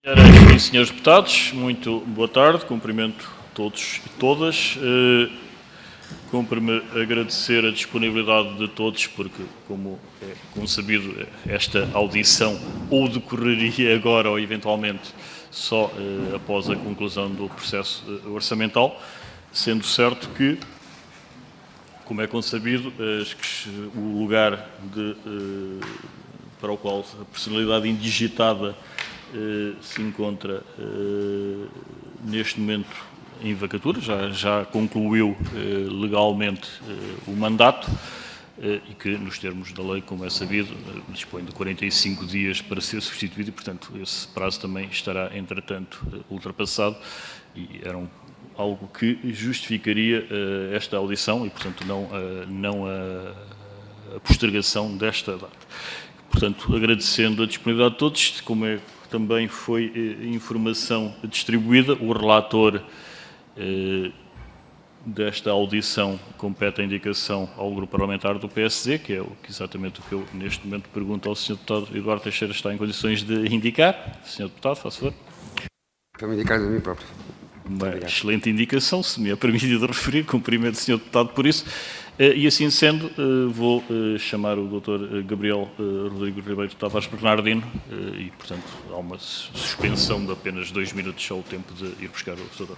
Senhoras e senhores deputados, muito boa tarde, cumprimento todos e todas. Cumpre-me agradecer a disponibilidade de todos, porque, como sabido, esta audição ou decorreria agora ou eventualmente só após a conclusão do processo orçamental, sendo certo que, como é consabido, o lugar para o qual a personalidade indigitada se encontra neste momento em vacatura, já concluiu legalmente o mandato e que, nos termos da lei, como é sabido, dispõe de 45 dias para ser substituído e, portanto, esse prazo também estará, entretanto, ultrapassado e era algo que justificaria esta audição e, portanto, não a postergação desta data. Portanto, agradecendo a disponibilidade de todos, como também foi informação distribuída, o relator desta audição compete a indicação ao grupo parlamentar do PSD, que é exatamente o que eu neste momento pergunto ao Sr. Deputado Eduardo Teixeira, está em condições de indicar. Sr. Deputado, faça favor. Para me indicar de mim próprio. Uma excelente indicação, se me é permitido referir, cumprimento o Sr. Deputado por isso. E assim sendo, vou chamar o Dr. Gabriel Rodrigo Ribeiro Tavares Bernardino e, portanto, há uma suspensão de apenas 2 minutos ao tempo de ir buscar o Dr.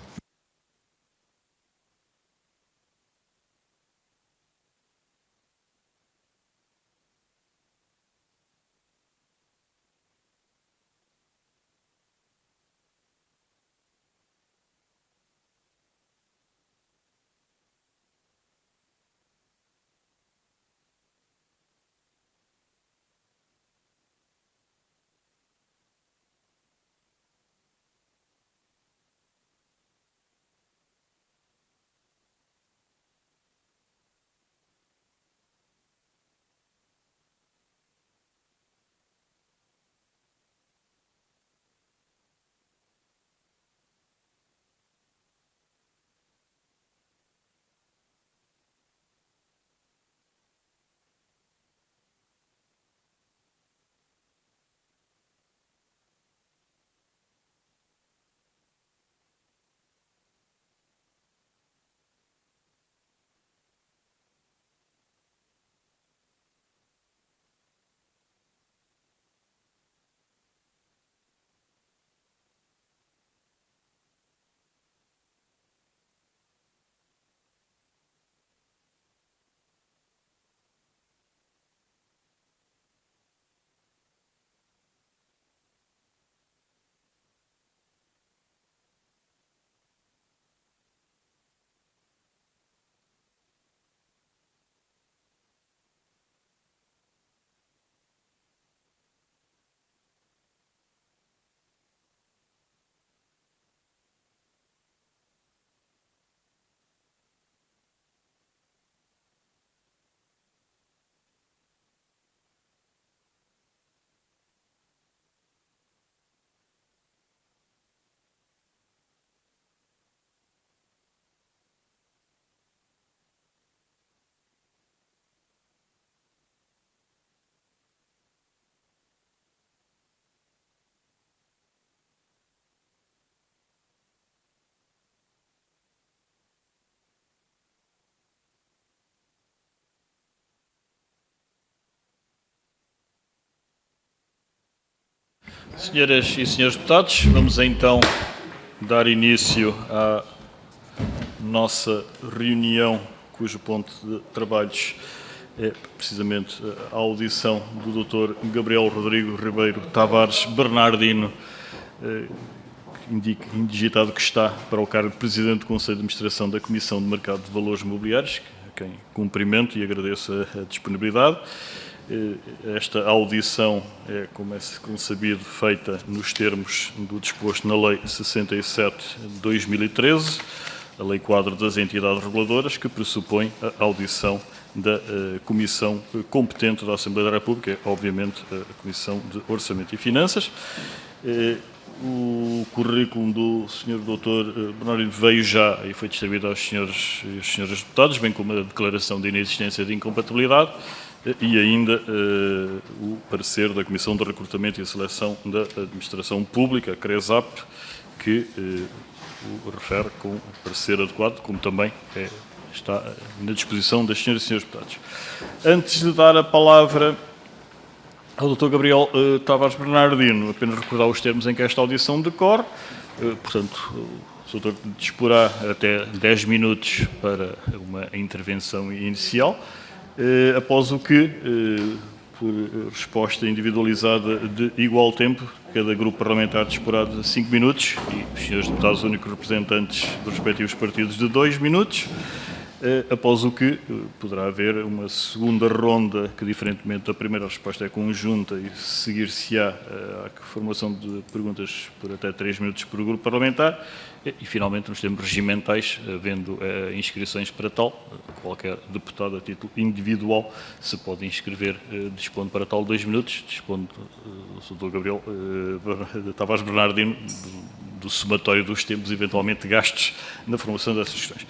Senhoras e senhores deputados, vamos então dar início à nossa reunião, cujo ponto de trabalhos é precisamente a audição do Dr. Gabriel Rodrigo Ribeiro Tavares Bernardino, indigitado que está para o cargo de Presidente do Conselho de Administração da Comissão de Mercado de Valores Mobiliários, a quem cumprimento e agradeço a disponibilidade. Esta audição é, como sabido, feita nos termos do disposto na Lei 67 de 2013, a Lei Quadro das Entidades Reguladoras, que pressupõe a audição da Comissão competente da Assembleia da República, obviamente a Comissão de Orçamento e Finanças. O currículo do Sr. Dr. Bernardino veio já e foi distribuído aos senhores e às senhoras deputados, bem como a declaração de inexistência de incompatibilidade. e ainda o parecer da Comissão de Recrutamento e Seleção da Administração Pública, a CRESAP, que o refere com o parecer adequado, como também está na disposição das senhoras e senhores deputados. Antes de dar a palavra ao Dr. Gabriel Tavares Bernardino, apenas recordar os termos em que esta audição decorre. Portanto, o Dr. disporá até 10 minutos para uma intervenção inicial, após o que, por resposta individualizada de igual tempo, cada grupo parlamentar disporá de 5 minutos e os senhores deputados únicos representantes dos respectivos partidos de 2 minutos, após o que poderá haver uma segunda ronda que, diferentemente da primeira, resposta é conjunta e seguir-se-á a formação de perguntas por até 3 minutos por grupo parlamentar e, finalmente, nos termos regimentais, havendo inscrições para tal, qualquer deputado a título individual se pode inscrever, dispondo para tal 2 minutos, dispondo o Dr. Gabriel Tavares Bernardino do somatório dos tempos eventualmente gastos na formação dessas questões.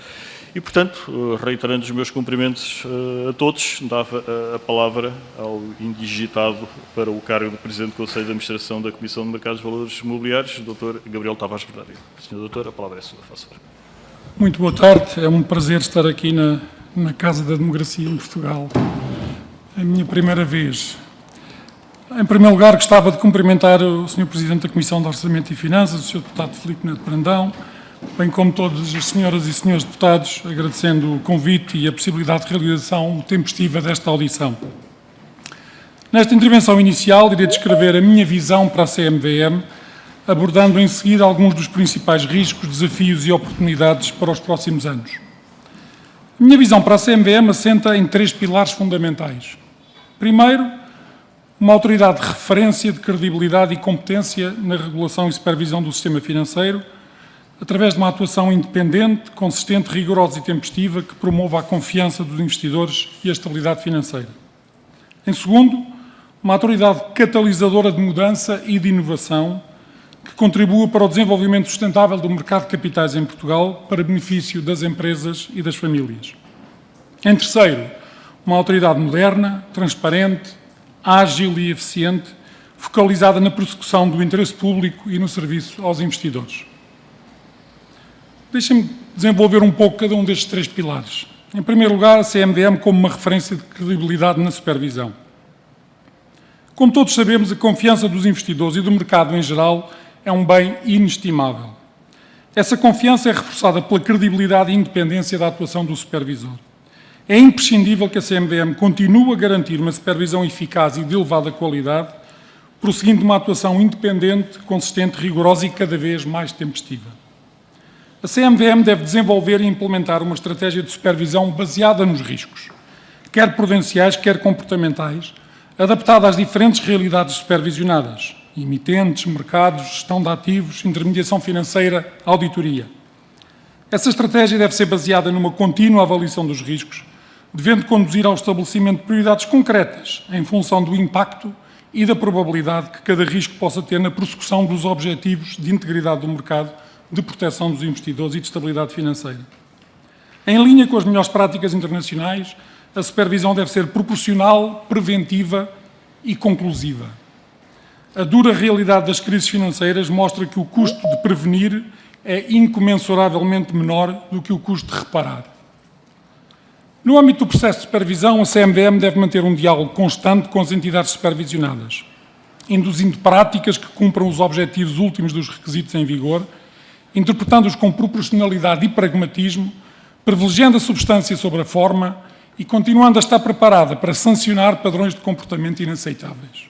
E, portanto, reiterando os meus cumprimentos a todos, dava a palavra ao indigitado para o cargo de Presidente do Conselho de Administração da Comissão de Mercados e Valores Imobiliários, Dr. Gabriel Tavares Bernardino. Sr. Doutor, a palavra é sua, faça favor. Muito boa tarde, é um prazer estar aqui na Casa da Democracia em Portugal. É a minha primeira vez. Em primeiro lugar, gostava de cumprimentar o Sr. Presidente da Comissão de Orçamento e Finanças, o Sr. Deputado Filipe Neto Brandão, bem como todas as senhoras e senhores deputados, agradecendo o convite e a possibilidade de realização tempestiva desta audição. Nesta intervenção inicial, irei descrever a minha visão para a CMVM, abordando em seguida alguns dos principais riscos, desafios e oportunidades para os próximos anos. A minha visão para a CMVM assenta em 3 pilares fundamentais. Primeiro, uma autoridade de referência de credibilidade e competência na regulação e supervisão do sistema financeiro, através de uma atuação independente, consistente, rigorosa e tempestiva que promova a confiança dos investidores e a estabilidade financeira. Em segundo, uma autoridade catalisadora de mudança e de inovação que contribua para o desenvolvimento sustentável do mercado de capitais em Portugal para benefício das empresas e das famílias. Em terceiro, uma autoridade moderna, transparente, ágil e eficiente, focalizada na persecução do interesse público e no serviço aos investidores. Deixem-me desenvolver um pouco cada um destes 3 pilares. Em primeiro lugar, a CMVM como uma referência de credibilidade na supervisão. Como todos sabemos, a confiança dos investidores e do mercado em geral é um bem inestimável. Essa confiança é reforçada pela credibilidade e independência da atuação do supervisor. É imprescindível que a CMVM continue a garantir uma supervisão eficaz e de elevada qualidade, prosseguindo uma atuação independente, consistente, rigorosa e cada vez mais tempestiva. A CMVM deve desenvolver e implementar uma estratégia de supervisão baseada nos riscos, quer prudenciais, quer comportamentais, adaptada às diferentes realidades supervisionadas, emitentes, mercados, gestão de ativos, intermediação financeira, auditoria. Essa estratégia deve ser baseada numa contínua avaliação dos riscos, devendo conduzir ao estabelecimento de prioridades concretas em função do impacto e da probabilidade que cada risco possa ter na prossecução dos objetivos de integridade do mercado, de proteção dos investidores e de estabilidade financeira. Em linha com as melhores práticas internacionais, a supervisão deve ser proporcional, preventiva e conclusiva. A dura realidade das crises financeiras mostra que o custo de prevenir é incomensuravelmente menor do que o custo de reparar. No âmbito do processo de supervisão, a CMVM deve manter um diálogo constante com as entidades supervisionadas, induzindo práticas que cumpram os objetivos últimos dos requisitos em vigor, interpretando-os com proporcionalidade e pragmatismo, privilegiando a substância sobre a forma e continuando a estar preparada para sancionar padrões de comportamento inaceitáveis.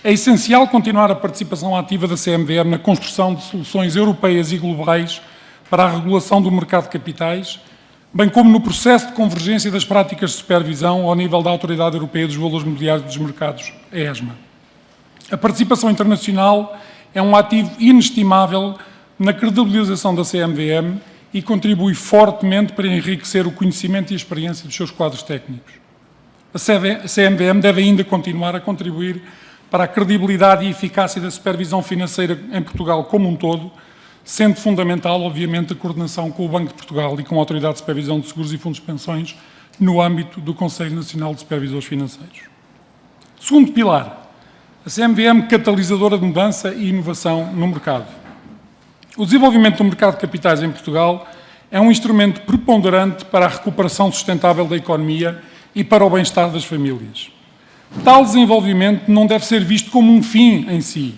É essencial continuar a participação ativa da CMVM na construção de soluções europeias e globais para a regulação do mercado de capitais, bem como no processo de convergência das práticas de supervisão ao nível da Autoridade Europeia dos Valores Mobiliários e dos Mercados, a ESMA. A participação internacional é um ativo inestimável na credibilização da CMVM e contribui fortemente para enriquecer o conhecimento e a experiência dos seus quadros técnicos. A CMVM deve ainda continuar a contribuir para a credibilidade e eficácia da supervisão financeira em Portugal como um todo, sendo fundamental, obviamente, a coordenação com o Banco de Portugal e com a Autoridade de Supervisão de Seguros e Fundos de Pensões no âmbito do Conselho Nacional de Supervisores Financeiros. Segundo pilar, a CMVM catalisadora de mudança e inovação no mercado. O desenvolvimento do mercado de capitais em Portugal é um instrumento preponderante para a recuperação sustentável da economia e para o bem-estar das famílias. Tal desenvolvimento não deve ser visto como um fim em si,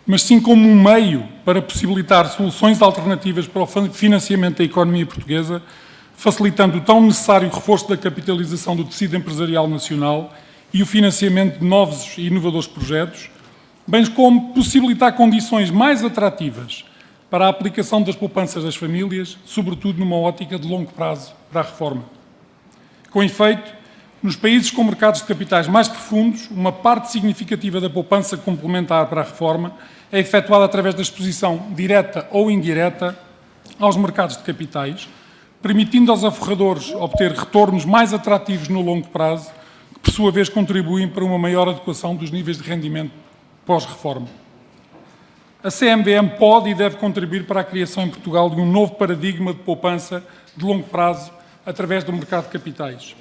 mas sim como um meio para possibilitar soluções alternativas para o financiamento da economia portuguesa, facilitando o tão necessário reforço da capitalização do tecido empresarial nacional e o financiamento de novos e inovadores projetos, bem como possibilitar condições mais atrativas para a aplicação das poupanças das famílias, sobretudo numa ótica de longo prazo para a reforma. Com efeito, nos países com mercados de capitais mais profundos, uma parte significativa da poupança complementar para a reforma é efetuada através da exposição direta ou indireta aos mercados de capitais, permitindo aos aforradores obter retornos mais atrativos no longo prazo, que por sua vez contribuem para uma maior adequação dos níveis de rendimento pós-reforma. A CMVM pode e deve contribuir para a criação em Portugal de um novo paradigma de poupança de longo prazo através do mercado de capitais,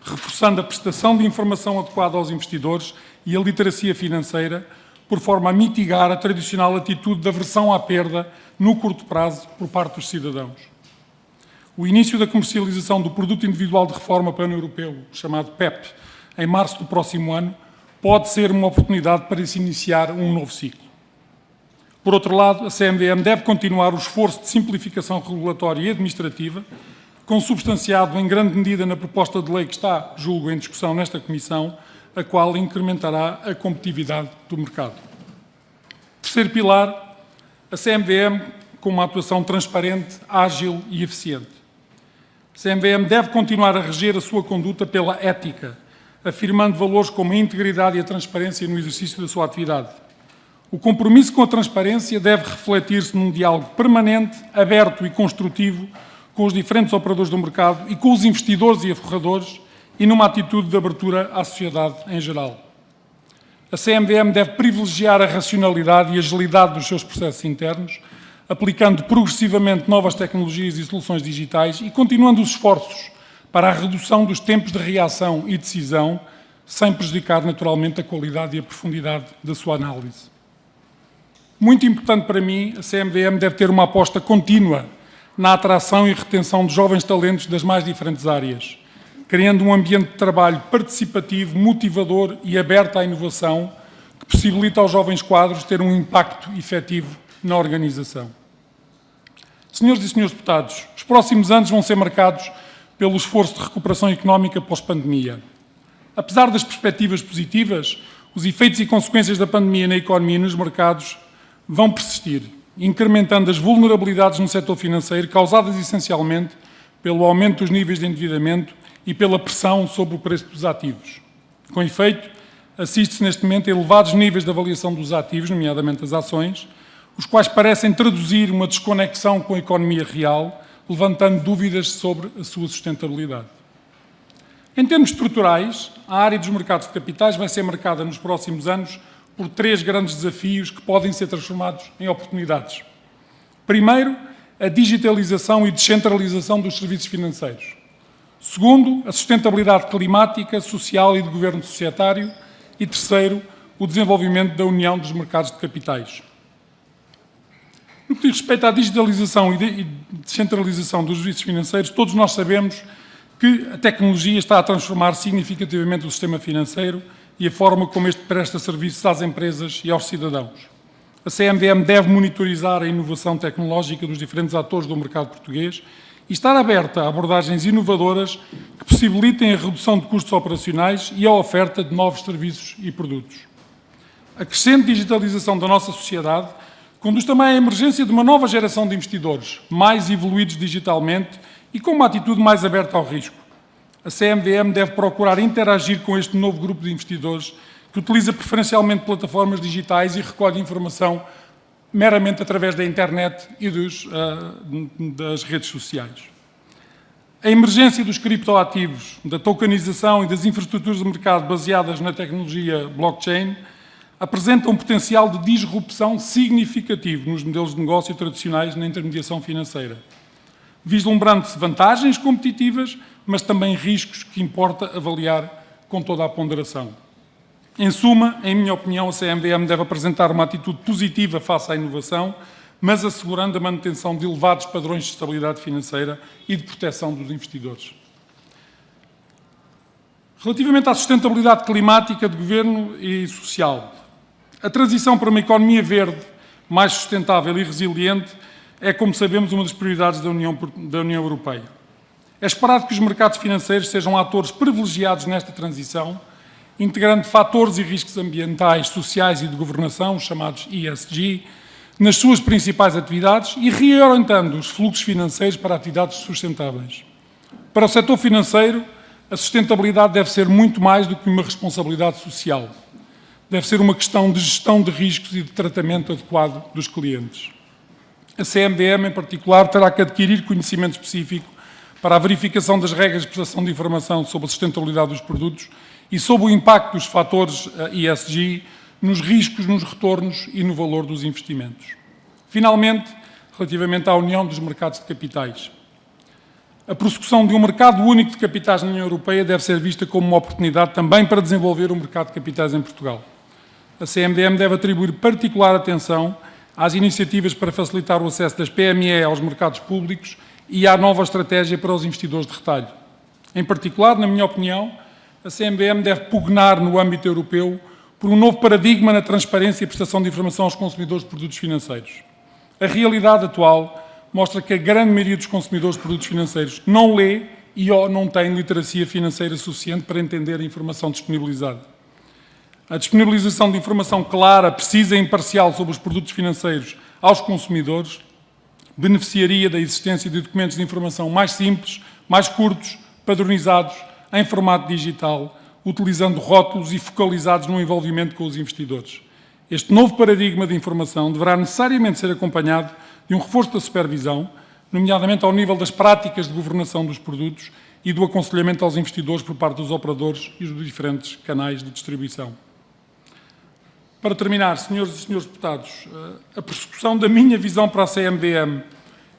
reforçando a prestação de informação adequada aos investidores e a literacia financeira, por forma a mitigar a tradicional atitude de aversão à perda no curto prazo por parte dos cidadãos. O início da comercialização do Produto Individual de Reforma Pan-Europeu, chamado PEP, em março do próximo ano, pode ser uma oportunidade para se iniciar um novo ciclo. Por outro lado, a CMVM deve continuar o esforço de simplificação regulatória e administrativa, consubstanciado em grande medida na proposta de lei que está, julgo, em discussão nesta Comissão, a qual incrementará a competitividade do mercado. Terceiro pilar, a CMVM com uma atuação transparente, ágil e eficiente. A CMVM deve continuar a reger a sua conduta pela ética, afirmando valores como a integridade e a transparência no exercício da sua atividade. O compromisso com a transparência deve refletir-se num diálogo permanente, aberto e construtivo com os diferentes operadores do mercado e com os investidores e aforradores e numa atitude de abertura à sociedade em geral. A CMVM deve privilegiar a racionalidade e agilidade dos seus processos internos, aplicando progressivamente novas tecnologias e soluções digitais e continuando os esforços para a redução dos tempos de reação e decisão, sem prejudicar naturalmente a qualidade e a profundidade da sua análise. Muito importante para mim, a CMVM deve ter uma aposta contínua na atração e retenção de jovens talentos das mais diferentes áreas, criando um ambiente de trabalho participativo, motivador e aberto à inovação, que possibilita aos jovens quadros ter um impacto efetivo na organização. Senhoras e senhores deputados, os próximos anos vão ser marcados pelo esforço de recuperação económica pós-pandemia. Apesar das perspectivas positivas, os efeitos e consequências da pandemia na economia e nos mercados vão persistir, incrementando as vulnerabilidades no setor financeiro, causadas essencialmente pelo aumento dos níveis de endividamento e pela pressão sobre o preço dos ativos. Com efeito, assiste-se neste momento a elevados níveis de avaliação dos ativos, nomeadamente as ações, os quais parecem traduzir uma desconexão com a economia real, levantando dúvidas sobre a sua sustentabilidade. Em termos estruturais, a área dos mercados de capitais vai ser marcada nos próximos anos por três grandes desafios que podem ser transformados em oportunidades. Primeiro, a digitalização e descentralização dos serviços financeiros. Segundo, a sustentabilidade climática, social e de governo societário. E terceiro, o desenvolvimento da União dos Mercados de Capitais. No que diz respeito à digitalização e descentralização dos serviços financeiros, todos nós sabemos que a tecnologia está a transformar significativamente o sistema financeiro e a forma como este presta serviços às empresas e aos cidadãos. A CMVM deve monitorizar a inovação tecnológica dos diferentes atores do mercado português e estar aberta a abordagens inovadoras que possibilitem a redução de custos operacionais e a oferta de novos serviços e produtos. A crescente digitalização da nossa sociedade conduz também à emergência de uma nova geração de investidores, mais evoluídos digitalmente e com uma atitude mais aberta ao risco. A CMVM deve procurar interagir com este novo grupo de investidores que utiliza preferencialmente plataformas digitais e recolhe informação meramente através da internet e das redes sociais. A emergência dos criptoativos, da tokenização e das infraestruturas de mercado baseadas na tecnologia blockchain apresenta um potencial de disrupção significativo nos modelos de negócio tradicionais na intermediação financeira. vislumbrando-se vantagens competitivas, mas também riscos que importa avaliar com toda a ponderação. Em suma, em minha opinião, a CMVM deve apresentar uma atitude positiva face à inovação, mas assegurando a manutenção de elevados padrões de estabilidade financeira e de proteção dos investidores. Relativamente à sustentabilidade climática de governo e social, a transição para uma economia verde mais sustentável e resiliente é, como sabemos, uma das prioridades da União Europeia. É esperado que os mercados financeiros sejam atores privilegiados nesta transição, integrando fatores e riscos ambientais, sociais e de governação, chamados ESG, nas suas principais atividades e reorientando os fluxos financeiros para atividades sustentáveis. Para o setor financeiro, a sustentabilidade deve ser muito mais do que uma responsabilidade social. Deve ser uma questão de gestão de riscos e de tratamento adequado dos clientes. A CMVM, em particular, terá que adquirir conhecimento específico para a verificação das regras de prestação de informação sobre a sustentabilidade dos produtos e sobre o impacto dos fatores ESG nos riscos, nos retornos e no valor dos investimentos. Finalmente, relativamente à União dos Mercados de Capitais. A prossecução de um mercado único de capitais na União Europeia deve ser vista como uma oportunidade também para desenvolver o mercado de capitais em Portugal. A CMVM deve atribuir particular atenção às iniciativas para facilitar o acesso das PME aos mercados públicos e à nova estratégia para os investidores de retalho. Em particular, na minha opinião, a CMVM deve pugnar no âmbito europeu por um novo paradigma na transparência e prestação de informação aos consumidores de produtos financeiros. A realidade atual mostra que a grande maioria dos consumidores de produtos financeiros não lê e ou não tem literacia financeira suficiente para entender a informação disponibilizada. A disponibilização de informação clara, precisa e imparcial sobre os produtos financeiros aos consumidores beneficiaria da existência de documentos de informação mais simples, mais curtos, padronizados, em formato digital, utilizando rótulos e focalizados no envolvimento com os investidores. Este novo paradigma de informação deverá necessariamente ser acompanhado de um reforço da supervisão, nomeadamente ao nível das práticas de governação dos produtos e do aconselhamento aos investidores por parte dos operadores e dos diferentes canais de distribuição. Para terminar, senhoras e senhores deputados, a prossecução da minha visão para a CMVM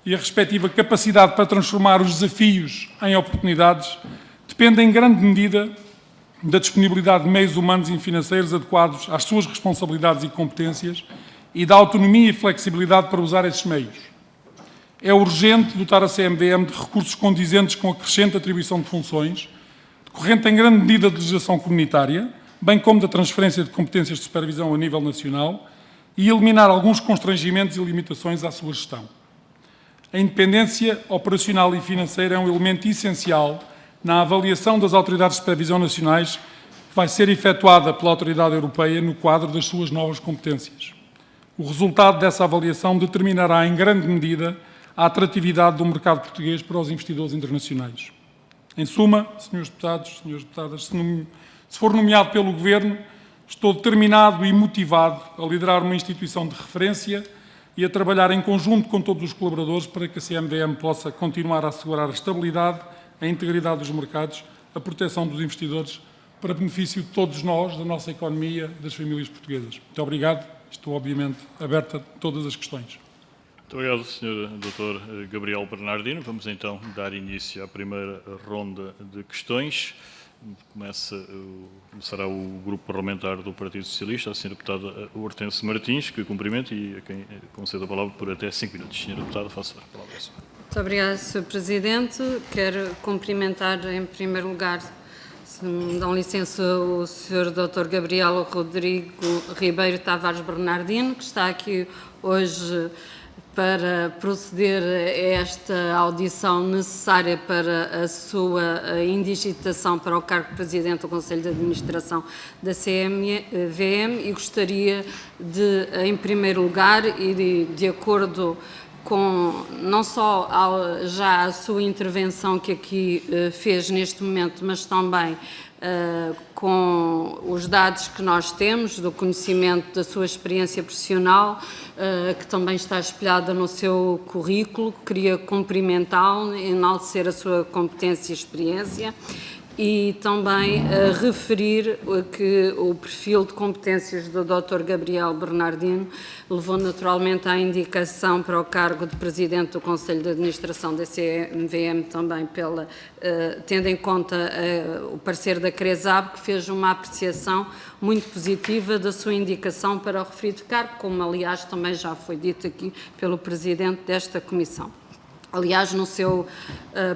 e a respectiva capacidade para transformar os desafios em oportunidades depende em grande medida da disponibilidade de meios humanos e financeiros adequados às suas responsabilidades e competências e da autonomia e flexibilidade para usar esses meios. É urgente dotar a CMVM de recursos condizentes com a crescente atribuição de funções, decorrente em grande medida da legislação comunitária, bem como da transferência de competências de supervisão a nível nacional, e eliminar alguns constrangimentos e limitações à sua gestão. A independência operacional e financeira é um elemento essencial na avaliação das autoridades de supervisão nacionais que vai ser efetuada pela Autoridade Europeia no quadro das suas novas competências. O resultado dessa avaliação determinará em grande medida a atratividade do mercado português para os investidores internacionais. Em suma, senhores deputados, senhoras deputadas, se for nomeado pelo Governo, estou determinado e motivado a liderar uma instituição de referência e a trabalhar em conjunto com todos os colaboradores para que a CMVM possa continuar a assegurar a estabilidade, a integridade dos mercados, a proteção dos investidores, para benefício de todos nós, da nossa economia, das famílias portuguesas. Muito obrigado. Estou, obviamente, aberto a todas as questões. Muito obrigado, Sr. Dr. Gabriel Bernardino. Vamos então dar início à primeira ronda de questões. Começará o Grupo Parlamentar do Partido Socialista, a Sra. Deputada Hortência Martins, que cumprimento e a quem concedo a palavra por até 5 minutos. Sra. Deputada, faça a palavra. Muito obrigada, Sr. Presidente. Quero cumprimentar, em primeiro lugar, se me dão licença, o Sr. Dr. Gabriel Rodrigo Ribeiro Tavares Bernardino, que está aqui hoje para proceder a esta audição necessária para a sua indigitação para o cargo de Presidente do Conselho de Administração da CMVM e gostaria de, em primeiro lugar, e de acordo com não só já a sua intervenção que aqui fez neste momento, mas também com os dados que nós temos, do conhecimento da sua experiência profissional, que também está espelhada no seu currículo, queria cumprimentá-lo, enaltecer a sua competência e experiência e também referir que o perfil de competências do Dr. Gabriel Bernardino levou naturalmente à indicação para o cargo de Presidente do Conselho de Administração da CMVM também tendo em conta o parecer da CRESAB, que fez uma apreciação muito positiva da sua indicação para o referido cargo, como aliás também já foi dito aqui pelo Presidente desta Comissão. Aliás, no seu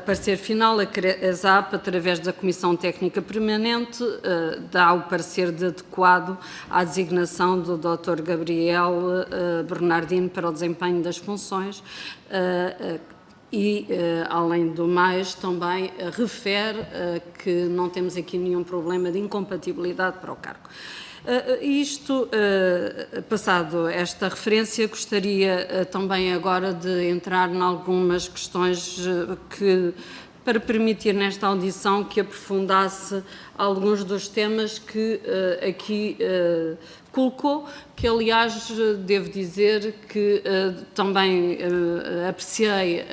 parecer final, a CRESAB, através da Comissão Técnica Permanente, dá o parecer de adequado à designação do Dr. Gabriel Bernardino para o desempenho das funções e, além do mais, também refere que não temos aqui nenhum problema de incompatibilidade para o cargo. Passado esta referência, gostaria também agora de entrar em algumas questões para permitir nesta audição que aprofundasse alguns dos temas que aqui colocou, que aliás devo dizer que também apreciei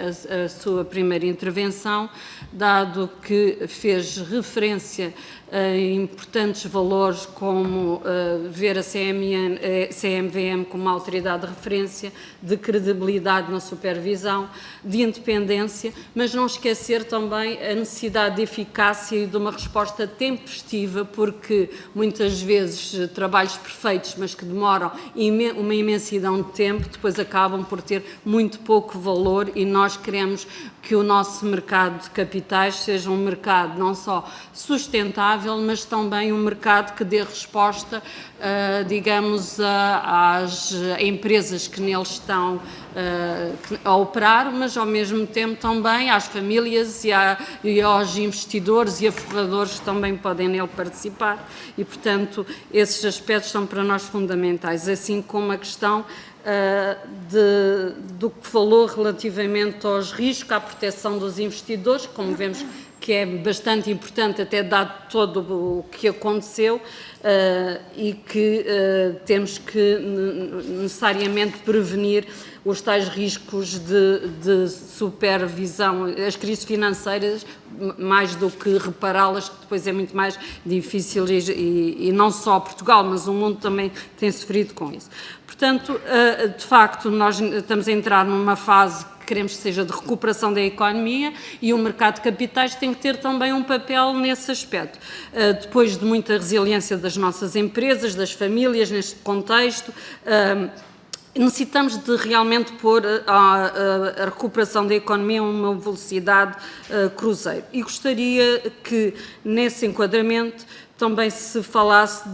a sua primeira intervenção, dado que fez referência a importantes valores como ver a CMVM como uma autoridade de referência, de credibilidade na supervisão, de independência, mas não esquecer também a necessidade de eficácia e de uma resposta tempestiva, porque muitas vezes trabalhos perfeitos, mas que demoram uma imensidão de tempo, depois acabam por ter muito pouco valor, e nós queremos que o nosso mercado de capitais seja um mercado não só sustentável, mas também um mercado que dê resposta, digamos, às empresas que nele estão a operar, mas ao mesmo tempo também às famílias e aos investidores e aforradores que também podem nele participar, e portanto esses aspectos são para nós fundamentais, assim como a questão do que falou relativamente aos riscos, à proteção dos investidores, como vemos que é bastante importante, até dado todo o que aconteceu, e que temos que necessariamente prevenir os tais riscos de supervisão, as crises financeiras, mais do que repará-las, que depois é muito mais difícil, e não só Portugal, mas o mundo também tem sofrido com isso. Portanto, de facto, nós estamos a entrar numa fase que queremos que seja de recuperação da economia, e o mercado de capitais tem que ter também um papel nesse aspecto. Depois de muita resiliência das nossas empresas, das famílias, neste contexto, necessitamos de realmente pôr a recuperação da economia a uma velocidade cruzeiro. E gostaria que, nesse enquadramento, também se falasse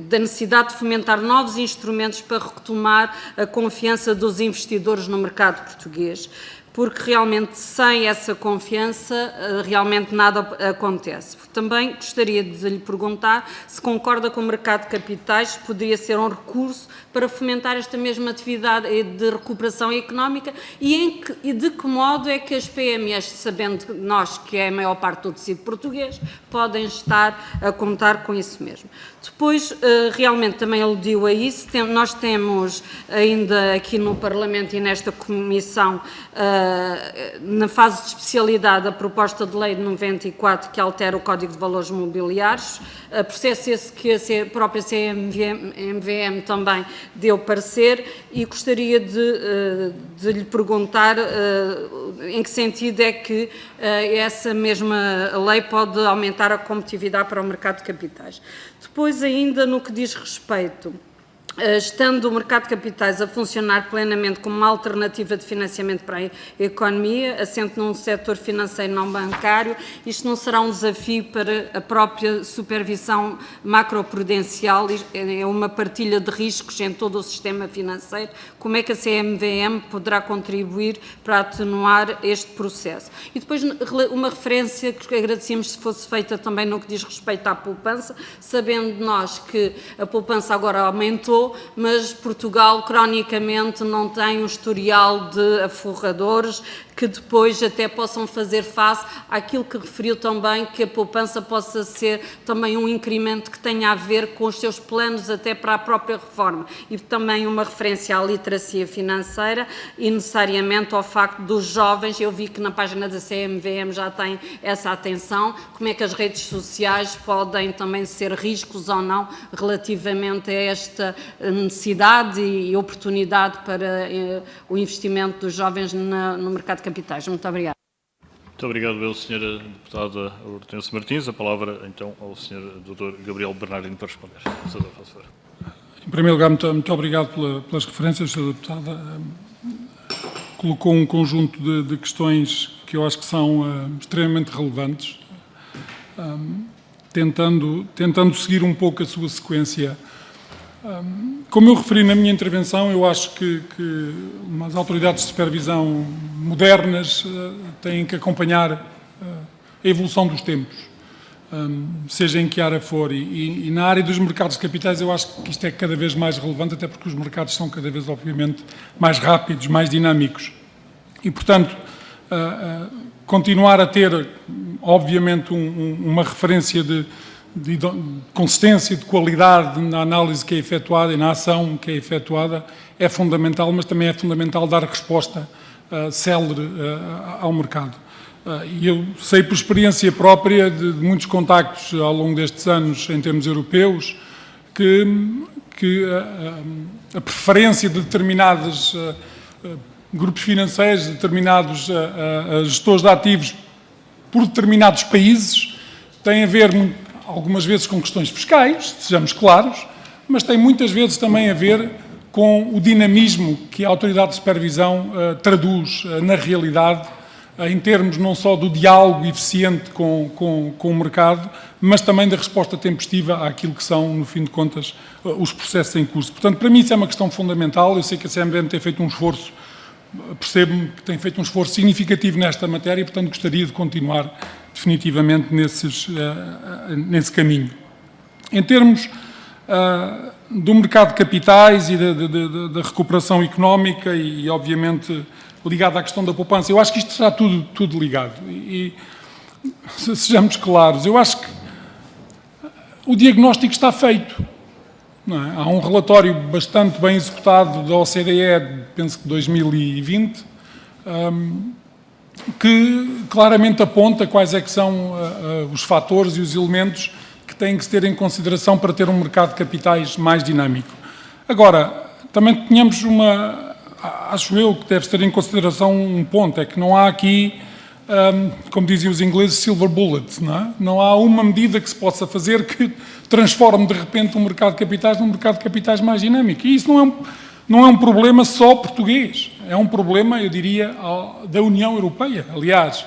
da necessidade de fomentar novos instrumentos para retomar a confiança dos investidores no mercado português, porque realmente sem essa confiança realmente nada acontece. Também gostaria de lhe perguntar se concorda com o mercado de capitais, se poderia ser um recurso para fomentar esta mesma atividade de recuperação económica, e de que modo é que as PMEs, sabendo nós que é a maior parte do tecido português, podem estar a contar com isso mesmo. Depois, realmente também aludiu a isso, nós temos ainda aqui no Parlamento e nesta Comissão, na fase de especialidade, a proposta de lei de 94 que altera o Código de Valores Mobiliários, processo esse que a própria CMVM também deu parecer, e gostaria de lhe perguntar em que sentido é que essa mesma lei pode aumentar a competitividade para o mercado de capitais. Depois, ainda no que diz respeito, estando o mercado de capitais a funcionar plenamente como uma alternativa de financiamento para a economia, assente num setor financeiro não bancário, isto não será um desafio para a própria supervisão macroprudencial? É uma partilha de riscos em todo o sistema financeiro. Como é que a CMVM poderá contribuir para atenuar este processo? E depois uma referência que agradecíamos se fosse feita também no que diz respeito à poupança, sabendo nós que a poupança agora aumentou, mas Portugal, cronicamente, não tem um historial de aforradores que depois até possam fazer face àquilo que referiu também, que a poupança possa ser também um incremento que tenha a ver com os seus planos até para a própria reforma, e também uma referência à literacia financeira e necessariamente ao facto dos jovens. Eu vi que na página da CMVM já tem essa atenção, como é que as redes sociais podem também ser riscos ou não relativamente a esta necessidade e oportunidade para o investimento dos jovens no mercado de capitais. Muito obrigada. Muito obrigado, Sra. Deputada Hortência Martins. A palavra, então, ao Sr. Dr. Gabriel Bernardino para responder. Senador, faça favor. Em primeiro lugar, muito obrigado pelas referências, Sra. Deputada. Colocou um conjunto de questões que eu acho que são extremamente relevantes, tentando seguir um pouco a sua sequência. Como eu referi na minha intervenção, eu acho que as autoridades de supervisão modernas têm que acompanhar a evolução dos tempos, seja em que área for. E na área dos mercados de capitais eu acho que isto é cada vez mais relevante, até porque os mercados são cada vez, obviamente, mais rápidos, mais dinâmicos. E, portanto, continuar a ter, obviamente, uma referência de consistência, de qualidade na análise que é efetuada e na ação que é efetuada é fundamental, mas também é fundamental dar resposta célere ao mercado. E eu sei por experiência própria de muitos contactos ao longo destes anos em termos europeus que a preferência de determinados grupos financeiros, de determinados gestores de ativos por determinados países tem a ver algumas vezes com questões fiscais, sejamos claros, mas tem muitas vezes também a ver com o dinamismo que a autoridade de supervisão traduz na realidade, em termos não só do diálogo eficiente com o mercado, mas também da resposta tempestiva àquilo que são, no fim de contas, os processos em curso. Portanto, para mim isso é uma questão fundamental. Eu sei que a CMVM tem feito um esforço, percebo que tem feito um esforço significativo nesta matéria e, portanto, gostaria de continuar definitivamente nesse caminho. Em termos do mercado de capitais e da recuperação económica e, obviamente, ligado à questão da poupança, eu acho que isto está tudo ligado. E sejamos claros, eu acho que o diagnóstico está feito. Não é? Há um relatório bastante bem executado da OCDE, penso que 2020, que claramente aponta quais é que são os fatores e os elementos que têm que se ter em consideração para ter um mercado de capitais mais dinâmico. Agora, também tenhamos acho eu que deve-se ter em consideração um ponto, é que não há aqui, como diziam os ingleses, silver bullet, não é? Não há uma medida que se possa fazer que transforme de repente um mercado de capitais num mercado de capitais mais dinâmico. E isso não é um problema só português, é um problema, eu diria, da União Europeia. Aliás,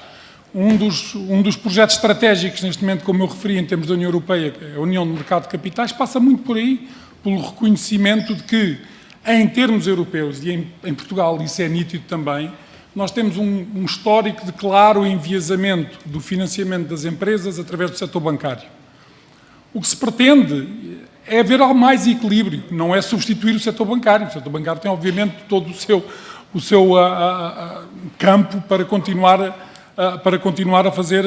um dos projetos estratégicos neste momento, como eu referi em termos da União Europeia, que é a União do Mercado de Capitais, passa muito por aí, pelo reconhecimento de que, em termos europeus e em Portugal, isso é nítido também, nós temos um histórico de claro enviesamento do financiamento das empresas através do setor bancário. O que se pretende é haver mais equilíbrio, não é substituir o setor bancário. O setor bancário tem, obviamente, todo o seu campo para continuar a fazer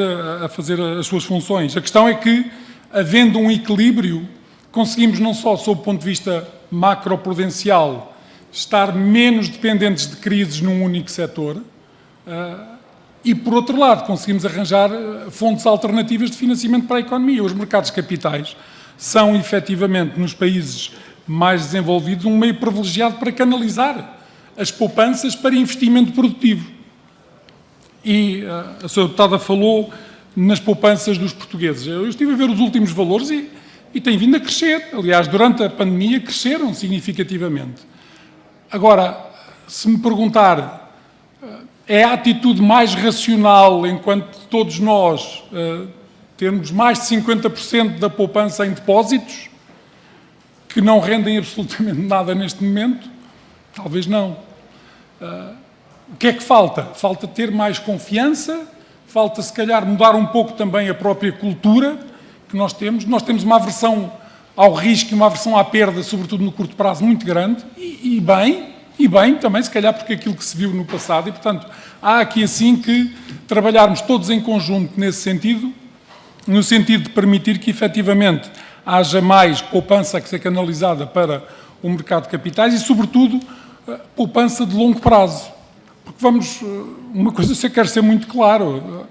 as suas funções. A questão é que, havendo um equilíbrio, conseguimos não só, sob o ponto de vista macroprudencial, estar menos dependentes de crises num único setor e, por outro lado, conseguimos arranjar fontes alternativas de financiamento para a economia. Os mercados de capitais são, efetivamente, nos países mais desenvolvidos, um meio privilegiado para canalizar as poupanças para investimento produtivo. E a Sra. Deputada falou nas poupanças dos portugueses. Eu estive a ver os últimos valores e tem vindo a crescer. Aliás, durante a pandemia cresceram significativamente. Agora, se me perguntar, é a atitude mais racional enquanto todos nós temos mais de 50% da poupança em depósitos, que não rendem absolutamente nada neste momento? Talvez não. O que é que falta? Falta ter mais confiança, falta se calhar mudar um pouco também a própria cultura que nós temos. Nós temos uma aversão ao risco e uma aversão à perda, sobretudo no curto prazo, muito grande, e bem, E bem, também, se calhar, porque aquilo que se viu no passado, e, portanto, há aqui, assim, que trabalharmos todos em conjunto nesse sentido, no sentido de permitir que, efetivamente, haja mais poupança que seja canalizada para o mercado de capitais e, sobretudo, poupança de longo prazo. Porque uma coisa eu quero ser muito claro,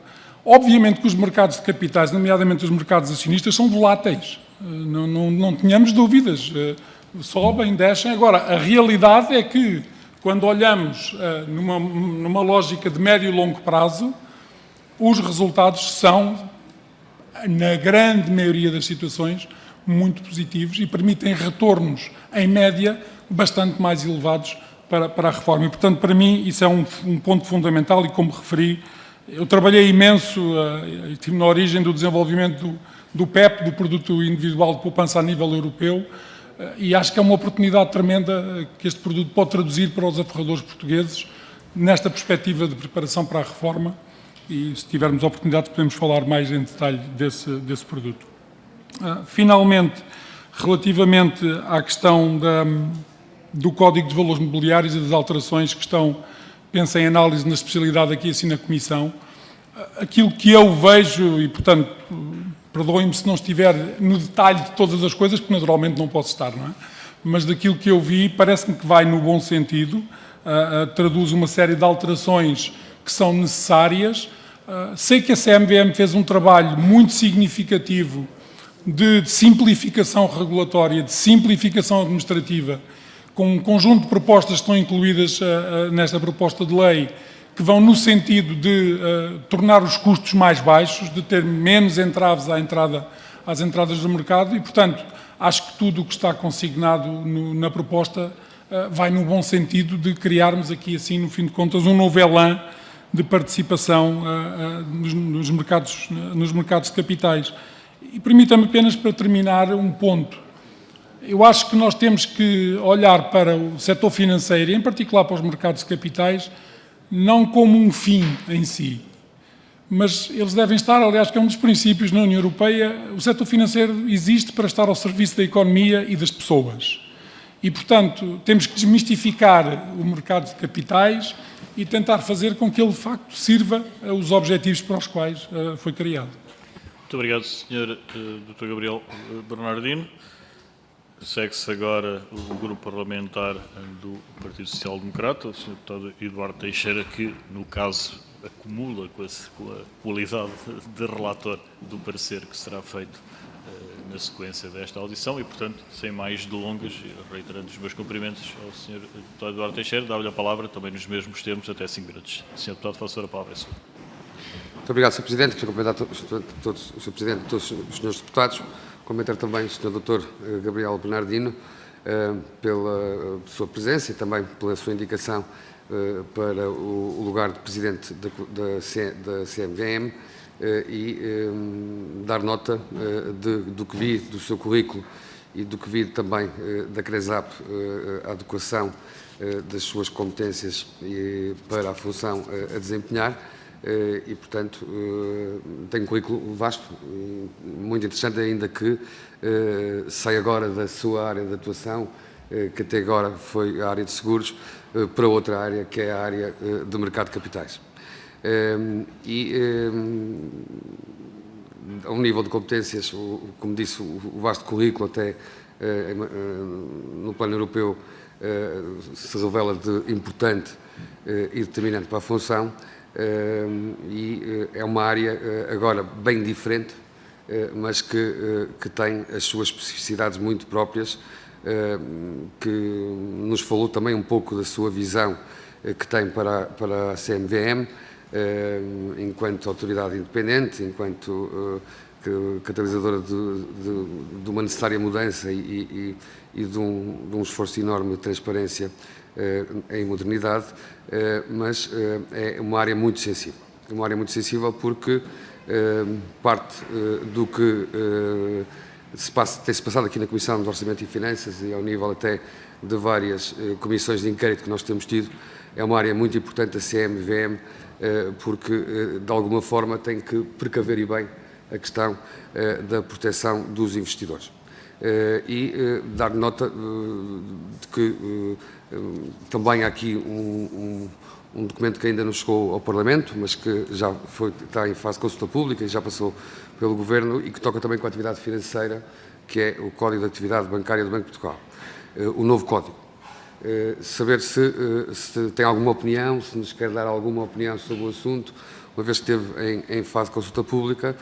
obviamente que os mercados de capitais, nomeadamente os mercados acionistas, são voláteis, não tenhamos dúvidas, sobem, descem. Agora, a realidade é que, quando olhamos numa lógica de médio e longo prazo, os resultados são, na grande maioria das situações, muito positivos e permitem retornos, em média, bastante mais elevados para a reforma. E, portanto, para mim, isso é um ponto fundamental e, como referi, eu trabalhei imenso, estive na origem do desenvolvimento do PEP, do Produto Individual de Poupança a nível europeu, e acho que é uma oportunidade tremenda que este produto pode traduzir para os aforradores portugueses nesta perspectiva de preparação para a reforma, e se tivermos a oportunidade podemos falar mais em detalhe desse produto. Finalmente, relativamente à questão do Código de Valores Mobiliários e das alterações que estão, penso em análise na especialidade aqui assim na Comissão, aquilo que eu vejo, e portanto, perdoem-me se não estiver no detalhe de todas as coisas, porque naturalmente não posso estar, não é? Mas daquilo que eu vi, parece-me que vai no bom sentido, traduz uma série de alterações que são necessárias. Sei que a CMVM fez um trabalho muito significativo de simplificação regulatória, de simplificação administrativa, com um conjunto de propostas que estão incluídas nesta proposta de lei, que vão no sentido de tornar os custos mais baixos, de ter menos entraves às entradas do mercado e, portanto, acho que tudo o que está consignado na proposta vai no bom sentido de criarmos aqui, assim, no fim de contas, um novo elan de participação nos mercados de capitais. E permita-me apenas, para terminar, um ponto. Eu acho que nós temos que olhar para o setor financeiro, e em particular para os mercados de capitais, não como um fim em si, mas eles devem estar, aliás, que é um dos princípios na União Europeia, o setor financeiro existe para estar ao serviço da economia e das pessoas. E, portanto, temos que desmistificar o mercado de capitais e tentar fazer com que ele, de facto, sirva aos objetivos para os quais foi criado. Muito obrigado, Sr. Dr. Gabriel Bernardino. Segue-se agora o grupo parlamentar do Partido Social Democrata, o Sr. Deputado Eduardo Teixeira, que, no caso, acumula com a qualidade de relator do parecer que será feito na sequência desta audição e, portanto, sem mais delongas, reiterando os meus cumprimentos ao Sr. Deputado Eduardo Teixeira, dá-lhe a palavra, também nos mesmos termos, até 5 minutos. Sr. Deputado, faço a palavra, é sua. Muito obrigado, Sr. Presidente. Quero cumprimentar o Sr. Presidente e todos os senhores deputados. Cumprimentar também o Sr. Dr. Gabriel Bernardino pela sua presença e também pela sua indicação para o lugar de Presidente da CMVM e dar nota do que vi do seu currículo e do que vi também da CRESAP à adequação das suas competências para a função a desempenhar. E, portanto, tem um currículo vasto, muito interessante, ainda que sai agora da sua área de atuação, que até agora foi a área de seguros, para outra área, que é a área do mercado de capitais. A um nível de competências, como disse, o vasto currículo até no plano europeu se revela de importante e determinante para a função. É uma área agora bem diferente, mas que tem as suas especificidades muito próprias, que nos falou também um pouco da sua visão que tem para a CMVM, enquanto autoridade independente, enquanto catalisadora de uma necessária mudança e de um esforço enorme de transparência em modernidade, mas é uma área muito sensível. É uma área muito sensível porque parte do que tem-se passado aqui na Comissão de Orçamento e Finanças e ao nível até de várias comissões de inquérito que nós temos tido, é uma área muito importante da CMVM, porque de alguma forma tem que precaver e bem a questão da proteção dos investidores. Dar nota de que Também há aqui um documento que ainda não chegou ao Parlamento, mas que já está em fase de consulta pública e já passou pelo Governo e que toca também com a atividade financeira, que é o Código de Atividade Bancária do Banco de Portugal, o novo Código. Saber se tem alguma opinião, se nos quer dar alguma opinião sobre o assunto, uma vez que esteve em fase de consulta pública,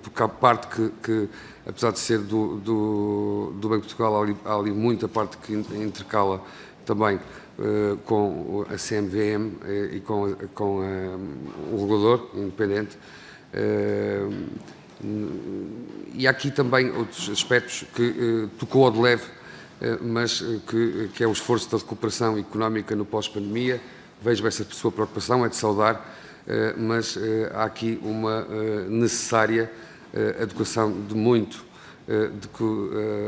porque há parte que apesar de ser do Banco de Portugal, há ali muita parte que intercala também com a CMVM e com o regulador independente. E há aqui também outros aspectos que tocou ao de leve, mas que é o esforço da recuperação económica no pós-pandemia. Vejo essa sua preocupação, é de saudar, mas há aqui uma necessária adequação de muito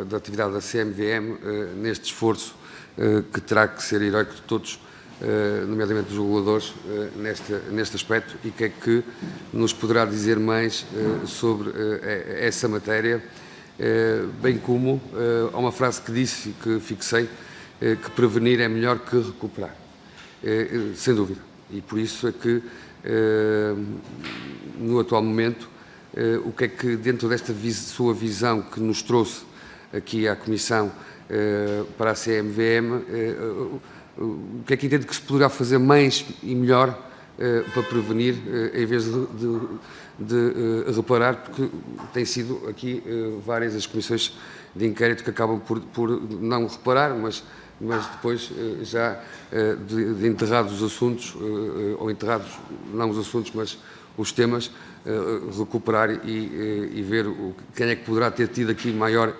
da atividade da CMVM neste esforço que terá que ser heroico de todos, nomeadamente dos reguladores, neste aspecto, e que é que nos poderá dizer mais sobre essa matéria, bem como há uma frase que disse, que fixei, que prevenir é melhor que recuperar, sem dúvida, e por isso é que no atual momento o que é que dentro desta sua visão que nos trouxe aqui à Comissão para a CMVM, o que é que entende que se poderá fazer mais e melhor para prevenir, em vez de reparar, porque tem sido aqui várias as comissões de inquérito que acabam por não reparar, mas depois já de enterrados os assuntos, ou enterrados não os assuntos, mas os temas, recuperar e ver quem é que poderá ter tido aqui maior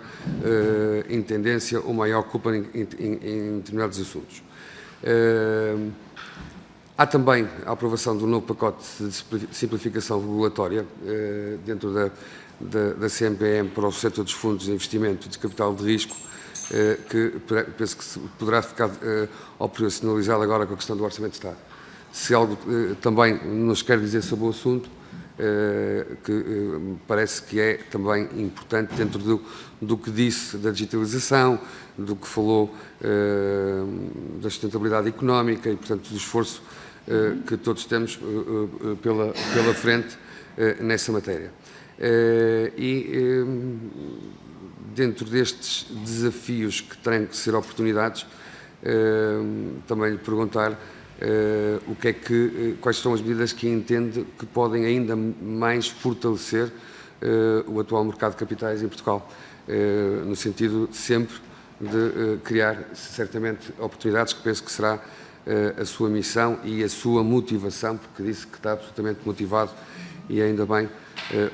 intendência ou maior culpa em determinados assuntos. Há também a aprovação do novo pacote de simplificação regulatória dentro da CMVM para o setor dos fundos de investimento e de capital de risco, que penso que poderá ficar operacionalizado agora com a questão do Orçamento de Estado. Se algo também nos quer dizer sobre o assunto, que parece que é também importante dentro do que disse da digitalização, do que falou da sustentabilidade económica e, portanto, do esforço que todos temos pela frente nessa matéria. Dentro destes desafios que terão que ser oportunidades, também lhe perguntar quais são as medidas que entende que podem ainda mais fortalecer o atual mercado de capitais em Portugal, no sentido sempre de criar certamente oportunidades, que penso que será a sua missão e a sua motivação, porque disse que está absolutamente motivado e ainda bem